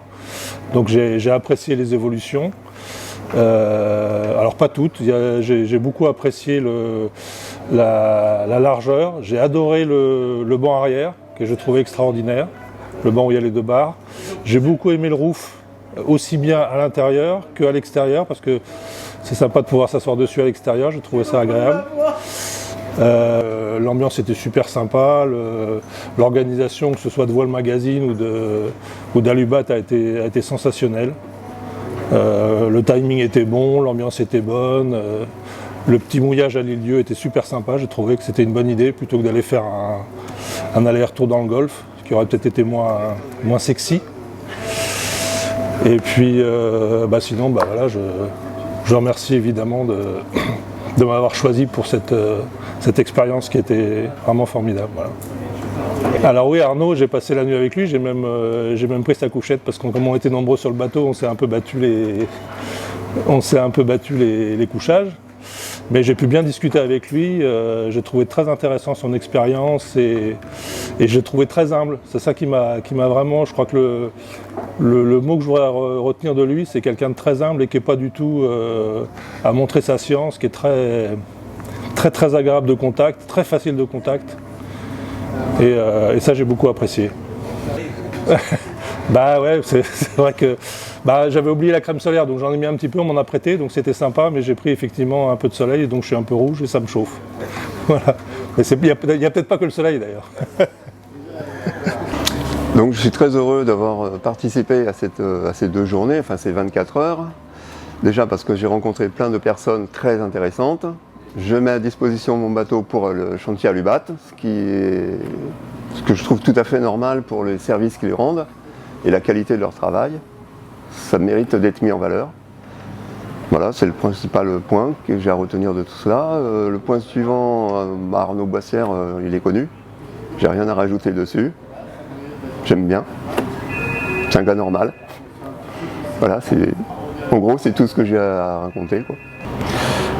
donc j'ai apprécié les évolutions. Alors pas toutes, j'ai beaucoup apprécié la largeur, j'ai adoré le banc arrière que je trouvais extraordinaire, le banc où il y a les 2 barres. J'ai beaucoup aimé le roof, aussi bien à l'intérieur qu'à l'extérieur parce que c'est sympa de pouvoir s'asseoir dessus à l'extérieur, j'ai trouvé ça agréable. L'ambiance était super sympa, l'organisation que ce soit de Voile Magazine ou d'Alubat a été sensationnelle. Le timing était bon, l'ambiance était bonne, le petit mouillage à l'île-dieu était super sympa, j'ai trouvé que c'était une bonne idée plutôt que d'aller faire un aller-retour dans le golfe, ce qui aurait peut-être été moins sexy. Et puis sinon voilà, je remercie évidemment de m'avoir choisi pour cette expérience qui était vraiment formidable. Voilà. Alors oui, Arnaud, j'ai passé la nuit avec lui, j'ai même pris sa couchette parce que comme on était nombreux sur le bateau, on s'est un peu battu les couchages. Mais j'ai pu bien discuter avec lui, j'ai trouvé très intéressant son expérience et j'ai trouvé très humble. C'est ça qui m'a vraiment, je crois que le mot que je voudrais retenir de lui, c'est quelqu'un de très humble et qui n'est pas du tout à montrer sa science, qui est très, très, très agréable de contact, très facile de contact. Et ça j'ai beaucoup apprécié. Ouais, c'est vrai que j'avais oublié la crème solaire, donc j'en ai mis un petit peu, on m'en a prêté, donc c'était sympa, mais j'ai pris effectivement un peu de soleil, et donc je suis un peu rouge et ça me chauffe. Voilà. Il n'y a peut-être pas que le soleil d'ailleurs. Donc je suis très heureux d'avoir participé à ces 2 journées, enfin ces 24 heures. Déjà parce que j'ai rencontré plein de personnes très intéressantes. Je mets à disposition mon bateau pour le chantier Alubat, ce que je trouve tout à fait normal pour les services qu'ils rendent et la qualité de leur travail. Ça mérite d'être mis en valeur. Voilà, c'est le principal point que j'ai à retenir de tout cela. Le point suivant, Arnaud Boissière, il est connu. J'ai rien à rajouter dessus. J'aime bien. C'est un gars normal. Voilà, en gros, c'est tout ce que j'ai à raconter, quoi.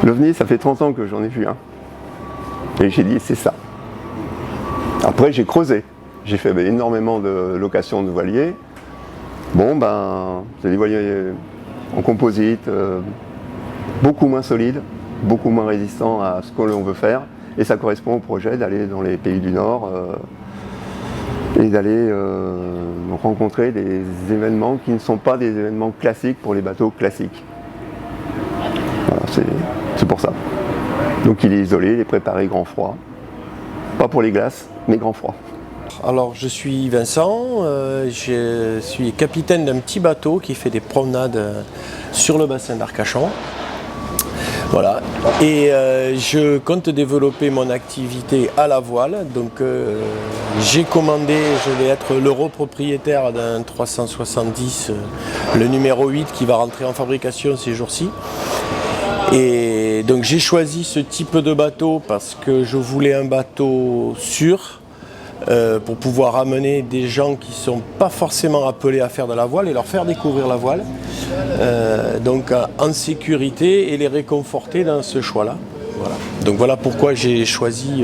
L'OVNI, ça fait 30 ans que j'en ai vu un. Et j'ai dit, c'est ça. Après, j'ai creusé. J'ai fait énormément de locations de voiliers. C'est des voiliers en composite, beaucoup moins solides, beaucoup moins résistants à ce que l'on veut faire. Et ça correspond au projet d'aller dans les pays du Nord et d'aller rencontrer des événements qui ne sont pas des événements classiques pour les bateaux classiques. Donc il est isolé, il est préparé grand froid. Pas pour les glaces, mais grand froid. Alors je suis Vincent, je suis capitaine d'un petit bateau qui fait des promenades sur le bassin d'Arcachon. Voilà. Et je compte développer mon activité à la voile. Donc j'ai commandé, je vais être l'europropriétaire d'un 370, le numéro 8 qui va rentrer en fabrication ces jours-ci. Et donc j'ai choisi ce type de bateau parce que je voulais un bateau sûr pour pouvoir amener des gens qui ne sont pas forcément appelés à faire de la voile et leur faire découvrir la voile. Donc en sécurité et les réconforter dans ce choix-là. Voilà. Donc voilà pourquoi j'ai choisi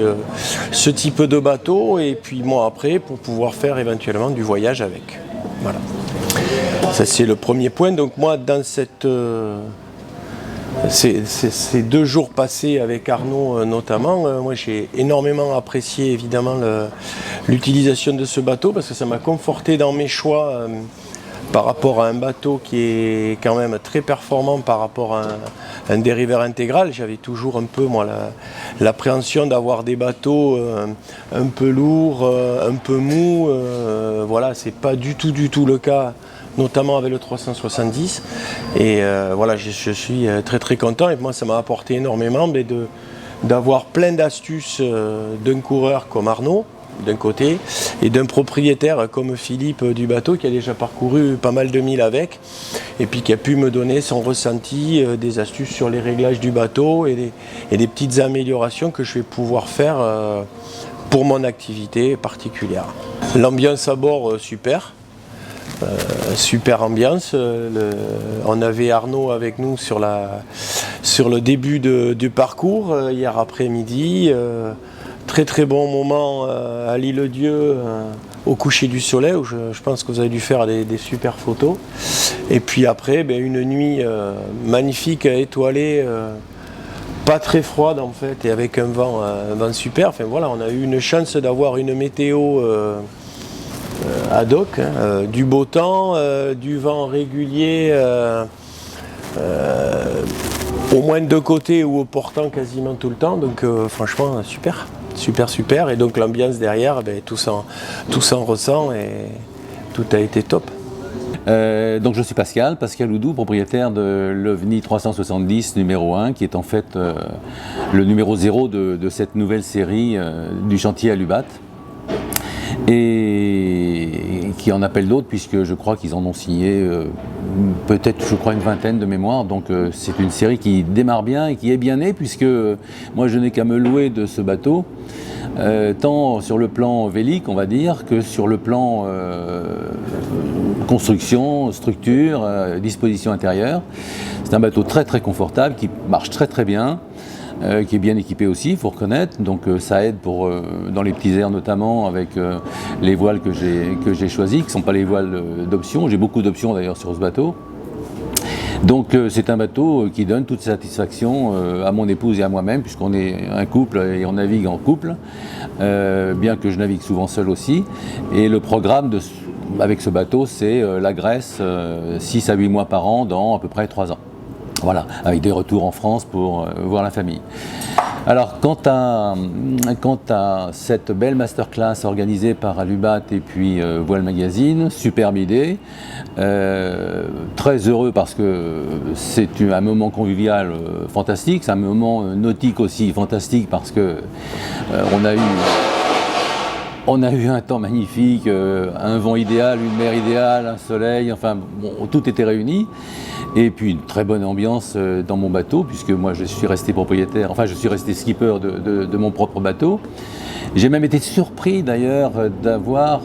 ce type de bateau et puis moi après pour pouvoir faire éventuellement du voyage avec. Voilà. Ça c'est le premier point. Donc moi dans cette... Ces 2 jours passés avec Arnaud notamment, moi j'ai énormément apprécié évidemment l'utilisation de ce bateau parce que ça m'a conforté dans mes choix par rapport à un bateau qui est quand même très performant par rapport à un dériveur intégral. J'avais toujours un peu moi l'appréhension d'avoir des bateaux un peu lourds, un peu mous. Voilà, c'est pas du tout le cas, notamment avec le 370. Et voilà, je suis très très content et moi ça m'a apporté énormément d'avoir plein d'astuces d'un coureur comme Arnaud d'un côté et d'un propriétaire comme Philippe du bateau qui a déjà parcouru pas mal de milles avec et puis qui a pu me donner son ressenti, des astuces sur les réglages du bateau et des petites améliorations que je vais pouvoir faire pour mon activité particulière. L'ambiance à bord super. Super ambiance. On avait Arnaud avec nous sur le début du parcours hier après-midi. Très bon moment à l'Île-Dieu au coucher du soleil où je pense que vous avez dû faire des super photos. Et puis après une nuit magnifique, étoilée, pas très froide en fait et avec un vent super. Enfin voilà, on a eu une chance d'avoir une météo ad hoc, du beau temps, du vent régulier, au moins de côté ou au portant quasiment tout le temps, donc franchement super, et donc l'ambiance derrière, tout s'en ressent et tout a été top. Donc je suis Pascal Oudou, propriétaire de l'OVNI 370 numéro 1, qui est en fait le numéro 0 de cette nouvelle série du chantier Alubat. Et qui en appelle d'autres puisque je crois qu'ils en ont signé peut-être une vingtaine de mémoire, donc c'est une série qui démarre bien et qui est bien née puisque moi je n'ai qu'à me louer de ce bateau tant sur le plan vélique on va dire que sur le plan construction, structure, disposition intérieure. C'est un bateau très confortable qui marche très bien. Qui est bien équipé aussi, il faut reconnaître, donc ça aide dans les petits airs notamment avec les voiles que j'ai choisies, qui ne sont pas les voiles d'option, j'ai beaucoup d'options d'ailleurs sur ce bateau. Donc c'est un bateau qui donne toute satisfaction à mon épouse et à moi-même, puisqu'on est un couple et on navigue en couple, bien que je navigue souvent seul aussi. Et le programme avec ce bateau, c'est la Grèce 6 à 8 mois par an dans à peu près 3 ans. Voilà, avec des retours en France pour voir la famille. Alors, quant à cette belle masterclass organisée par Alubat et puis Voile Magazine, superbe idée. Très heureux parce que c'est un moment convivial fantastique, c'est un moment nautique aussi fantastique parce que on a eu un temps magnifique, un vent idéal, une mer idéale, un soleil, enfin bon, tout était réuni. Et puis une très bonne ambiance dans mon bateau, puisque moi je suis resté propriétaire, enfin je suis resté skipper de mon propre bateau. J'ai même été surpris d'ailleurs d'avoir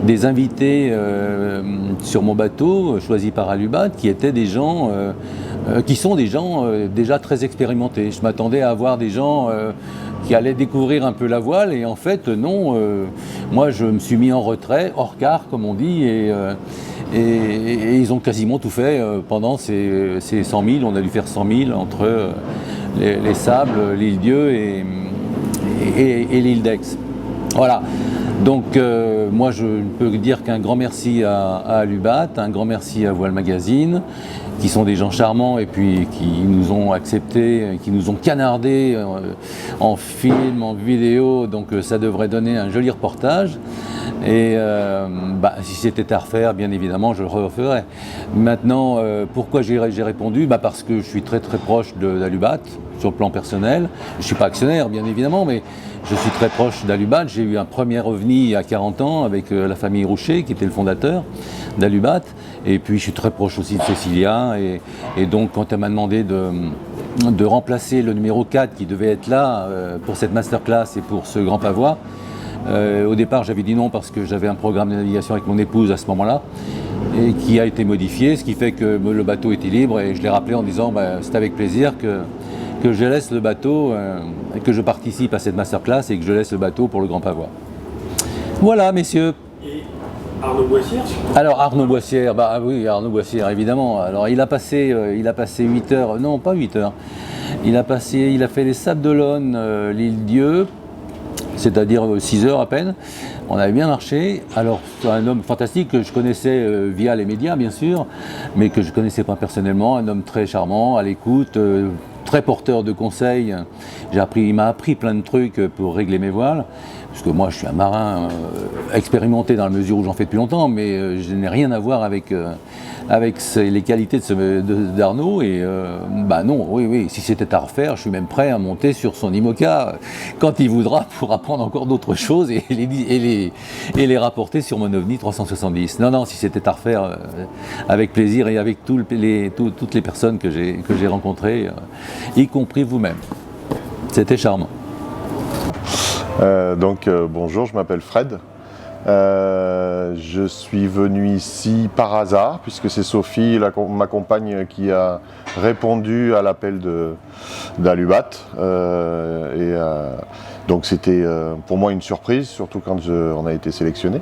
des invités sur mon bateau, choisis par Alubat, qui étaient des gens, qui sont des gens déjà très expérimentés. Je m'attendais à avoir des gens qui allaient découvrir un peu la voile, et en fait non, moi je me suis mis en retrait, hors quart comme on dit, et ils ont quasiment tout fait pendant ces 100 000, on a dû faire 100 000 entre les Sables, l'Île-Dieu et l'île d'Aix. Voilà, donc moi je ne peux dire qu'un grand merci à Alubat, un grand merci à Voile Magazine, qui sont des gens charmants et puis qui nous ont acceptés, qui nous ont canardés en film, en vidéo, donc ça devrait donner un joli reportage. Et si c'était à refaire, bien évidemment, je le referais. Maintenant, pourquoi j'ai répondu? Parce que je suis très très proche d'Alubat, sur le plan personnel. Je ne suis pas actionnaire, bien évidemment, mais je suis très proche d'Alubat. J'ai eu un premier OVNI il y a 40 ans avec la famille Roucher, qui était le fondateur d'Alubat. Et puis je suis très proche aussi de Cécilia. Et donc quand elle m'a demandé de remplacer le numéro 4 qui devait être là pour cette masterclass et pour ce grand pavois, au départ j'avais dit non parce que j'avais un programme de navigation avec mon épouse à ce moment-là et qui a été modifié, ce qui fait que le bateau était libre et je l'ai rappelé en disant c'est avec plaisir que je laisse le bateau et que je participe à cette masterclass et que je laisse le bateau pour le grand pavois. Voilà messieurs. Et Arnaud Boissière? Alors Arnaud Boissière, oui Arnaud Boissière évidemment. Alors il a passé 8 heures, non pas 8 heures, il a fait les Sables d'Olonne, l'île Dieu, c'est-à-dire 6 heures à peine. On avait bien marché. Alors c'est un homme fantastique que je connaissais via les médias bien sûr, mais que je ne connaissais pas personnellement, un homme très charmant, à l'écoute, très porteur de conseils. Il m'a appris plein de trucs pour régler mes voiles, parce que moi je suis un marin expérimenté dans la mesure où j'en fais depuis longtemps, mais je n'ai rien à voir avec les qualités d'Arnaud. Et non, oui, si c'était à refaire, je suis même prêt à monter sur son IMOCA quand il voudra pour apprendre encore d'autres choses et les rapporter sur mon OVNI 370. Non, si c'était à refaire, avec plaisir et avec toutes les personnes que j'ai rencontrées, y compris vous-même. C'était charmant. Bonjour, je m'appelle Fred. Je suis venu ici par hasard, puisque c'est Sophie, ma compagne, qui a répondu à l'appel d'Alubat. Donc c'était pour moi une surprise, surtout quand on a été sélectionné.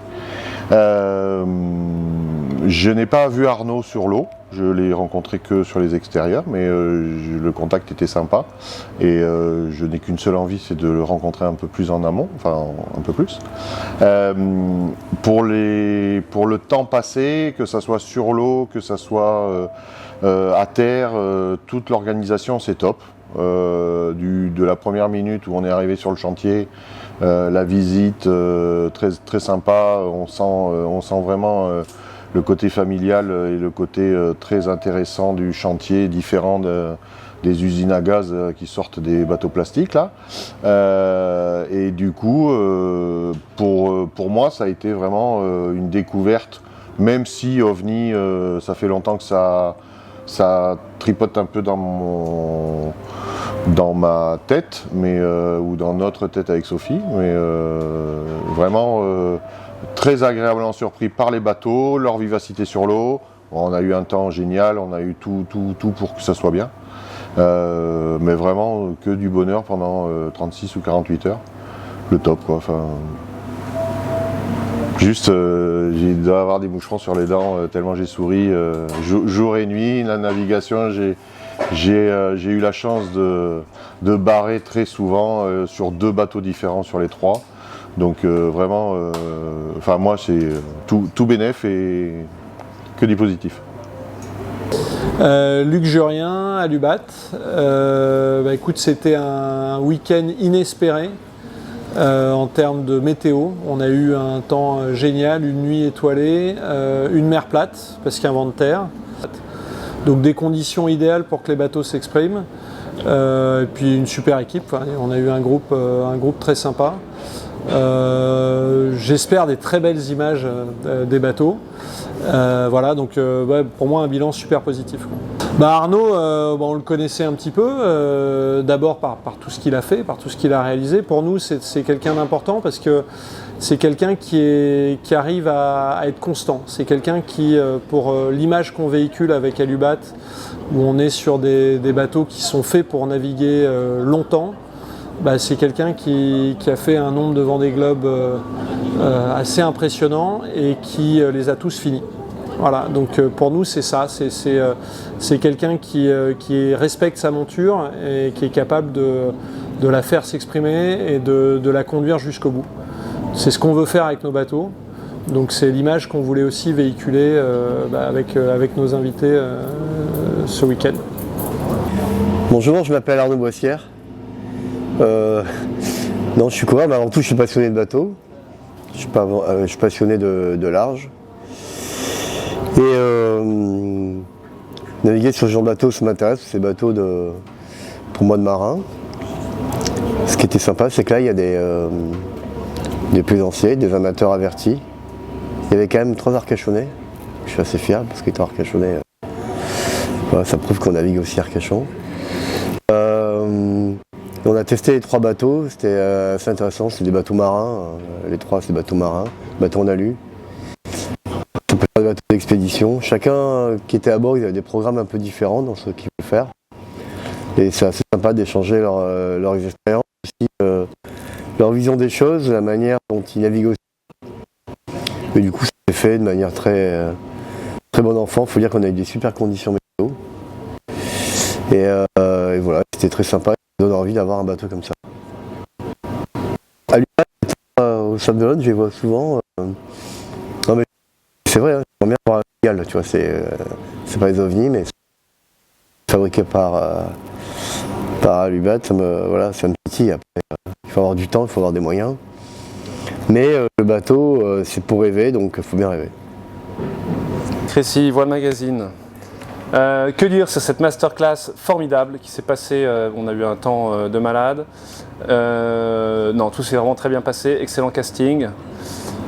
Je n'ai pas vu Arnaud sur l'eau, je l'ai rencontré que sur les extérieurs, mais le contact était sympa. Et je n'ai qu'une seule envie, c'est de le rencontrer un peu plus en amont, enfin un peu plus. Pour le temps passé, que ça soit sur l'eau, que ça soit à terre, toute l'organisation c'est top. De la première minute où on est arrivé sur le chantier, la visite très, très sympa, on sent vraiment le côté familial et le côté très intéressant du chantier, différent des usines à gaz qui sortent des bateaux plastiques là. Et du coup, pour moi, ça a été vraiment une découverte, même si OVNI, ça fait longtemps que ça tripote un peu dans ma tête, ou dans notre tête avec Sophie, mais vraiment très agréablement surpris par les bateaux, leur vivacité sur l'eau. On a eu un temps génial, on a eu tout pour que ça soit bien. Mais vraiment que du bonheur pendant 36 ou 48 heures. Le top quoi. Enfin, juste, j'ai dû avoir des moucherons sur les dents tellement j'ai souri jour et nuit. La navigation, j'ai eu la chance de barrer très souvent sur 2 bateaux différents sur les 3. Donc vraiment, moi c'est tout bénef et que du positif. Luc Jurien, Alubat. Écoute, c'était un week-end inespéré en termes de météo. On a eu un temps génial, une nuit étoilée, une mer plate parce qu'il y a un vent de terre. Donc des conditions idéales pour que les bateaux s'expriment. Et puis une super équipe. On a eu un groupe très sympa. J'espère des très belles images des bateaux. Voilà, donc pour moi un bilan super positif. Arnaud, on le connaissait un petit peu, d'abord par tout ce qu'il a fait, par tout ce qu'il a réalisé. Pour nous, c'est quelqu'un d'important parce que c'est quelqu'un qui arrive à être constant. C'est quelqu'un qui, pour l'image qu'on véhicule avec Alubat, où on est sur des bateaux qui sont faits pour naviguer longtemps, c'est quelqu'un qui a fait un nombre de Vendée Globe assez impressionnant et qui les a tous finis. Voilà, donc pour nous c'est ça, c'est quelqu'un qui respecte sa monture et qui est capable de la faire s'exprimer et de la conduire jusqu'au bout. C'est ce qu'on veut faire avec nos bateaux, donc c'est l'image qu'on voulait aussi véhiculer avec nos invités ce week-end. Bonjour, je m'appelle Arnaud Boissière. Non, je suis coureur, mais avant tout, je suis passionné de bateau. Je suis passionné de large. Et naviguer sur ce genre de bateau, ça m'intéresse. C'est des bateaux pour moi de marin. Ce qui était sympa, c'est que là, il y a des plaisanciers, des amateurs avertis. Il y avait quand même 3 arcachonnais. Je suis assez fier parce qu'étant arcachonnais, voilà, ça prouve qu'on navigue aussi Arcachon. On a testé les 3 bateaux, c'était assez intéressant, c'est des bateaux marins, les 3 c'est des bateaux marins, bateaux en alu. On peut faire des bateaux d'expédition. Chacun qui était à bord, il avait des programmes un peu différents dans ce qu'ils veulent faire. Et c'est assez sympa d'échanger leurs expériences, aussi, leur vision des choses, la manière dont ils naviguent aussi. Mais du coup, c'est fait de manière très bon enfant. Il faut dire qu'on a eu des super conditions météo. Et voilà, c'était très sympa. Ça donne envie d'avoir un bateau comme ça. À l'Ubac, au Sable d'Olonne, je les vois souvent. Non mais c'est vrai, hein, j'aimerais bien avoir un régal, tu vois, c'est pas les ovnis, mais c'est fabriqué par Alubat, ça me titille. Après, il faut avoir du temps, il faut avoir des moyens. Mais le bateau, c'est pour rêver, donc il faut bien rêver. Crécy, Voile Magazine. Que dire sur cette masterclass formidable qui s'est passée, on a eu un temps de malade. Non, tout s'est vraiment très bien passé, excellent casting.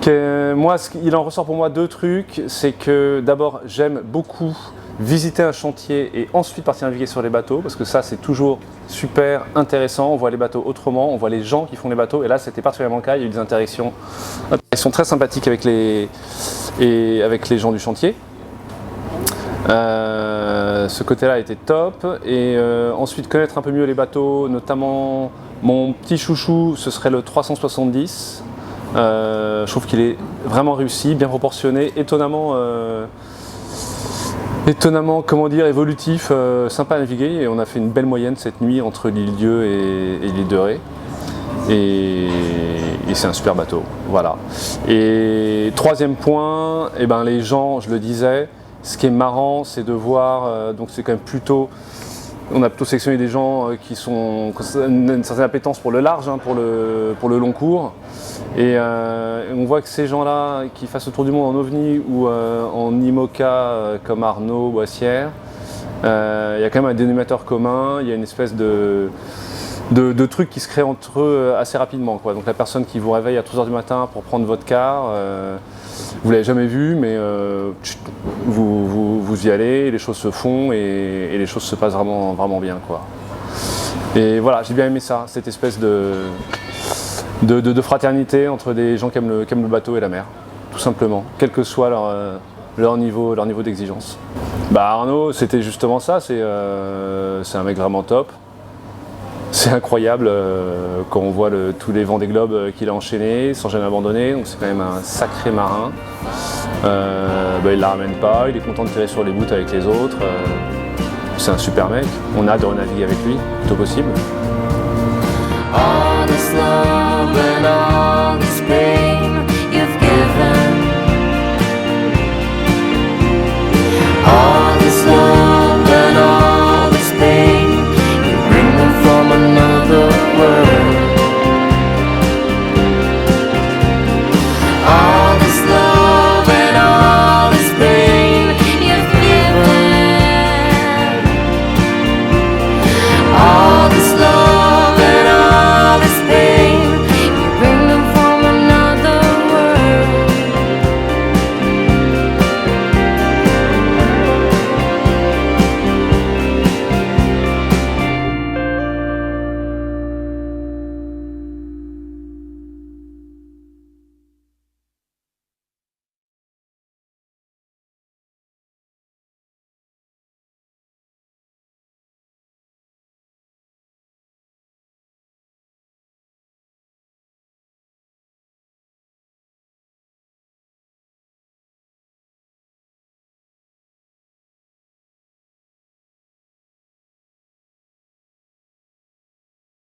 Moi, il en ressort pour moi 2 trucs, c'est que d'abord j'aime beaucoup visiter un chantier et ensuite partir naviguer sur les bateaux, parce que ça c'est toujours super intéressant, on voit les bateaux autrement, on voit les gens qui font les bateaux, et là c'était particulièrement le cas, il y a eu des interactions très sympathiques avec les gens du chantier. Ce côté-là était top, et ensuite connaître un peu mieux les bateaux, notamment mon petit chouchou, ce serait le 370. Je trouve qu'il est vraiment réussi, bien proportionné, étonnamment comment dire, évolutif, sympa à naviguer, et on a fait une belle moyenne cette nuit entre l'île Dieu et l'île de Ré. Et c'est un super bateau, voilà. Et 3e point, eh ben, les gens, je le disais, ce qui est marrant, c'est de voir, donc c'est quand même plutôt, on a plutôt sélectionné des gens qui ont une certaine appétence pour le large, hein, pour le long cours. Et on voit que ces gens-là, qui fassent le tour du monde en OVNI ou en IMOCA comme Arnaud Boissière, il y a quand même un dénominateur commun, il y a une espèce de trucs qui se créent entre eux assez rapidement, quoi. Donc la personne qui vous réveille à 3 h du matin pour prendre votre car, vous ne l'avez jamais vu, mais vous y allez, les choses se font et les choses se passent vraiment, vraiment bien, quoi. Et voilà, j'ai bien aimé ça, cette espèce de fraternité entre des gens qui aiment le bateau et la mer, tout simplement, quel que soit leur niveau d'exigence. Bah Arnaud, c'était justement ça, c'est un mec vraiment top. C'est incroyable quand on voit tous les Vendée Globe qu'il a enchaînés sans jamais abandonner, donc c'est quand même un sacré marin. Il la ramène pas, il est content de tirer sur les bouts avec les autres. C'est un super mec, on a hâte de renaviguer avec lui, plutôt possible. Oh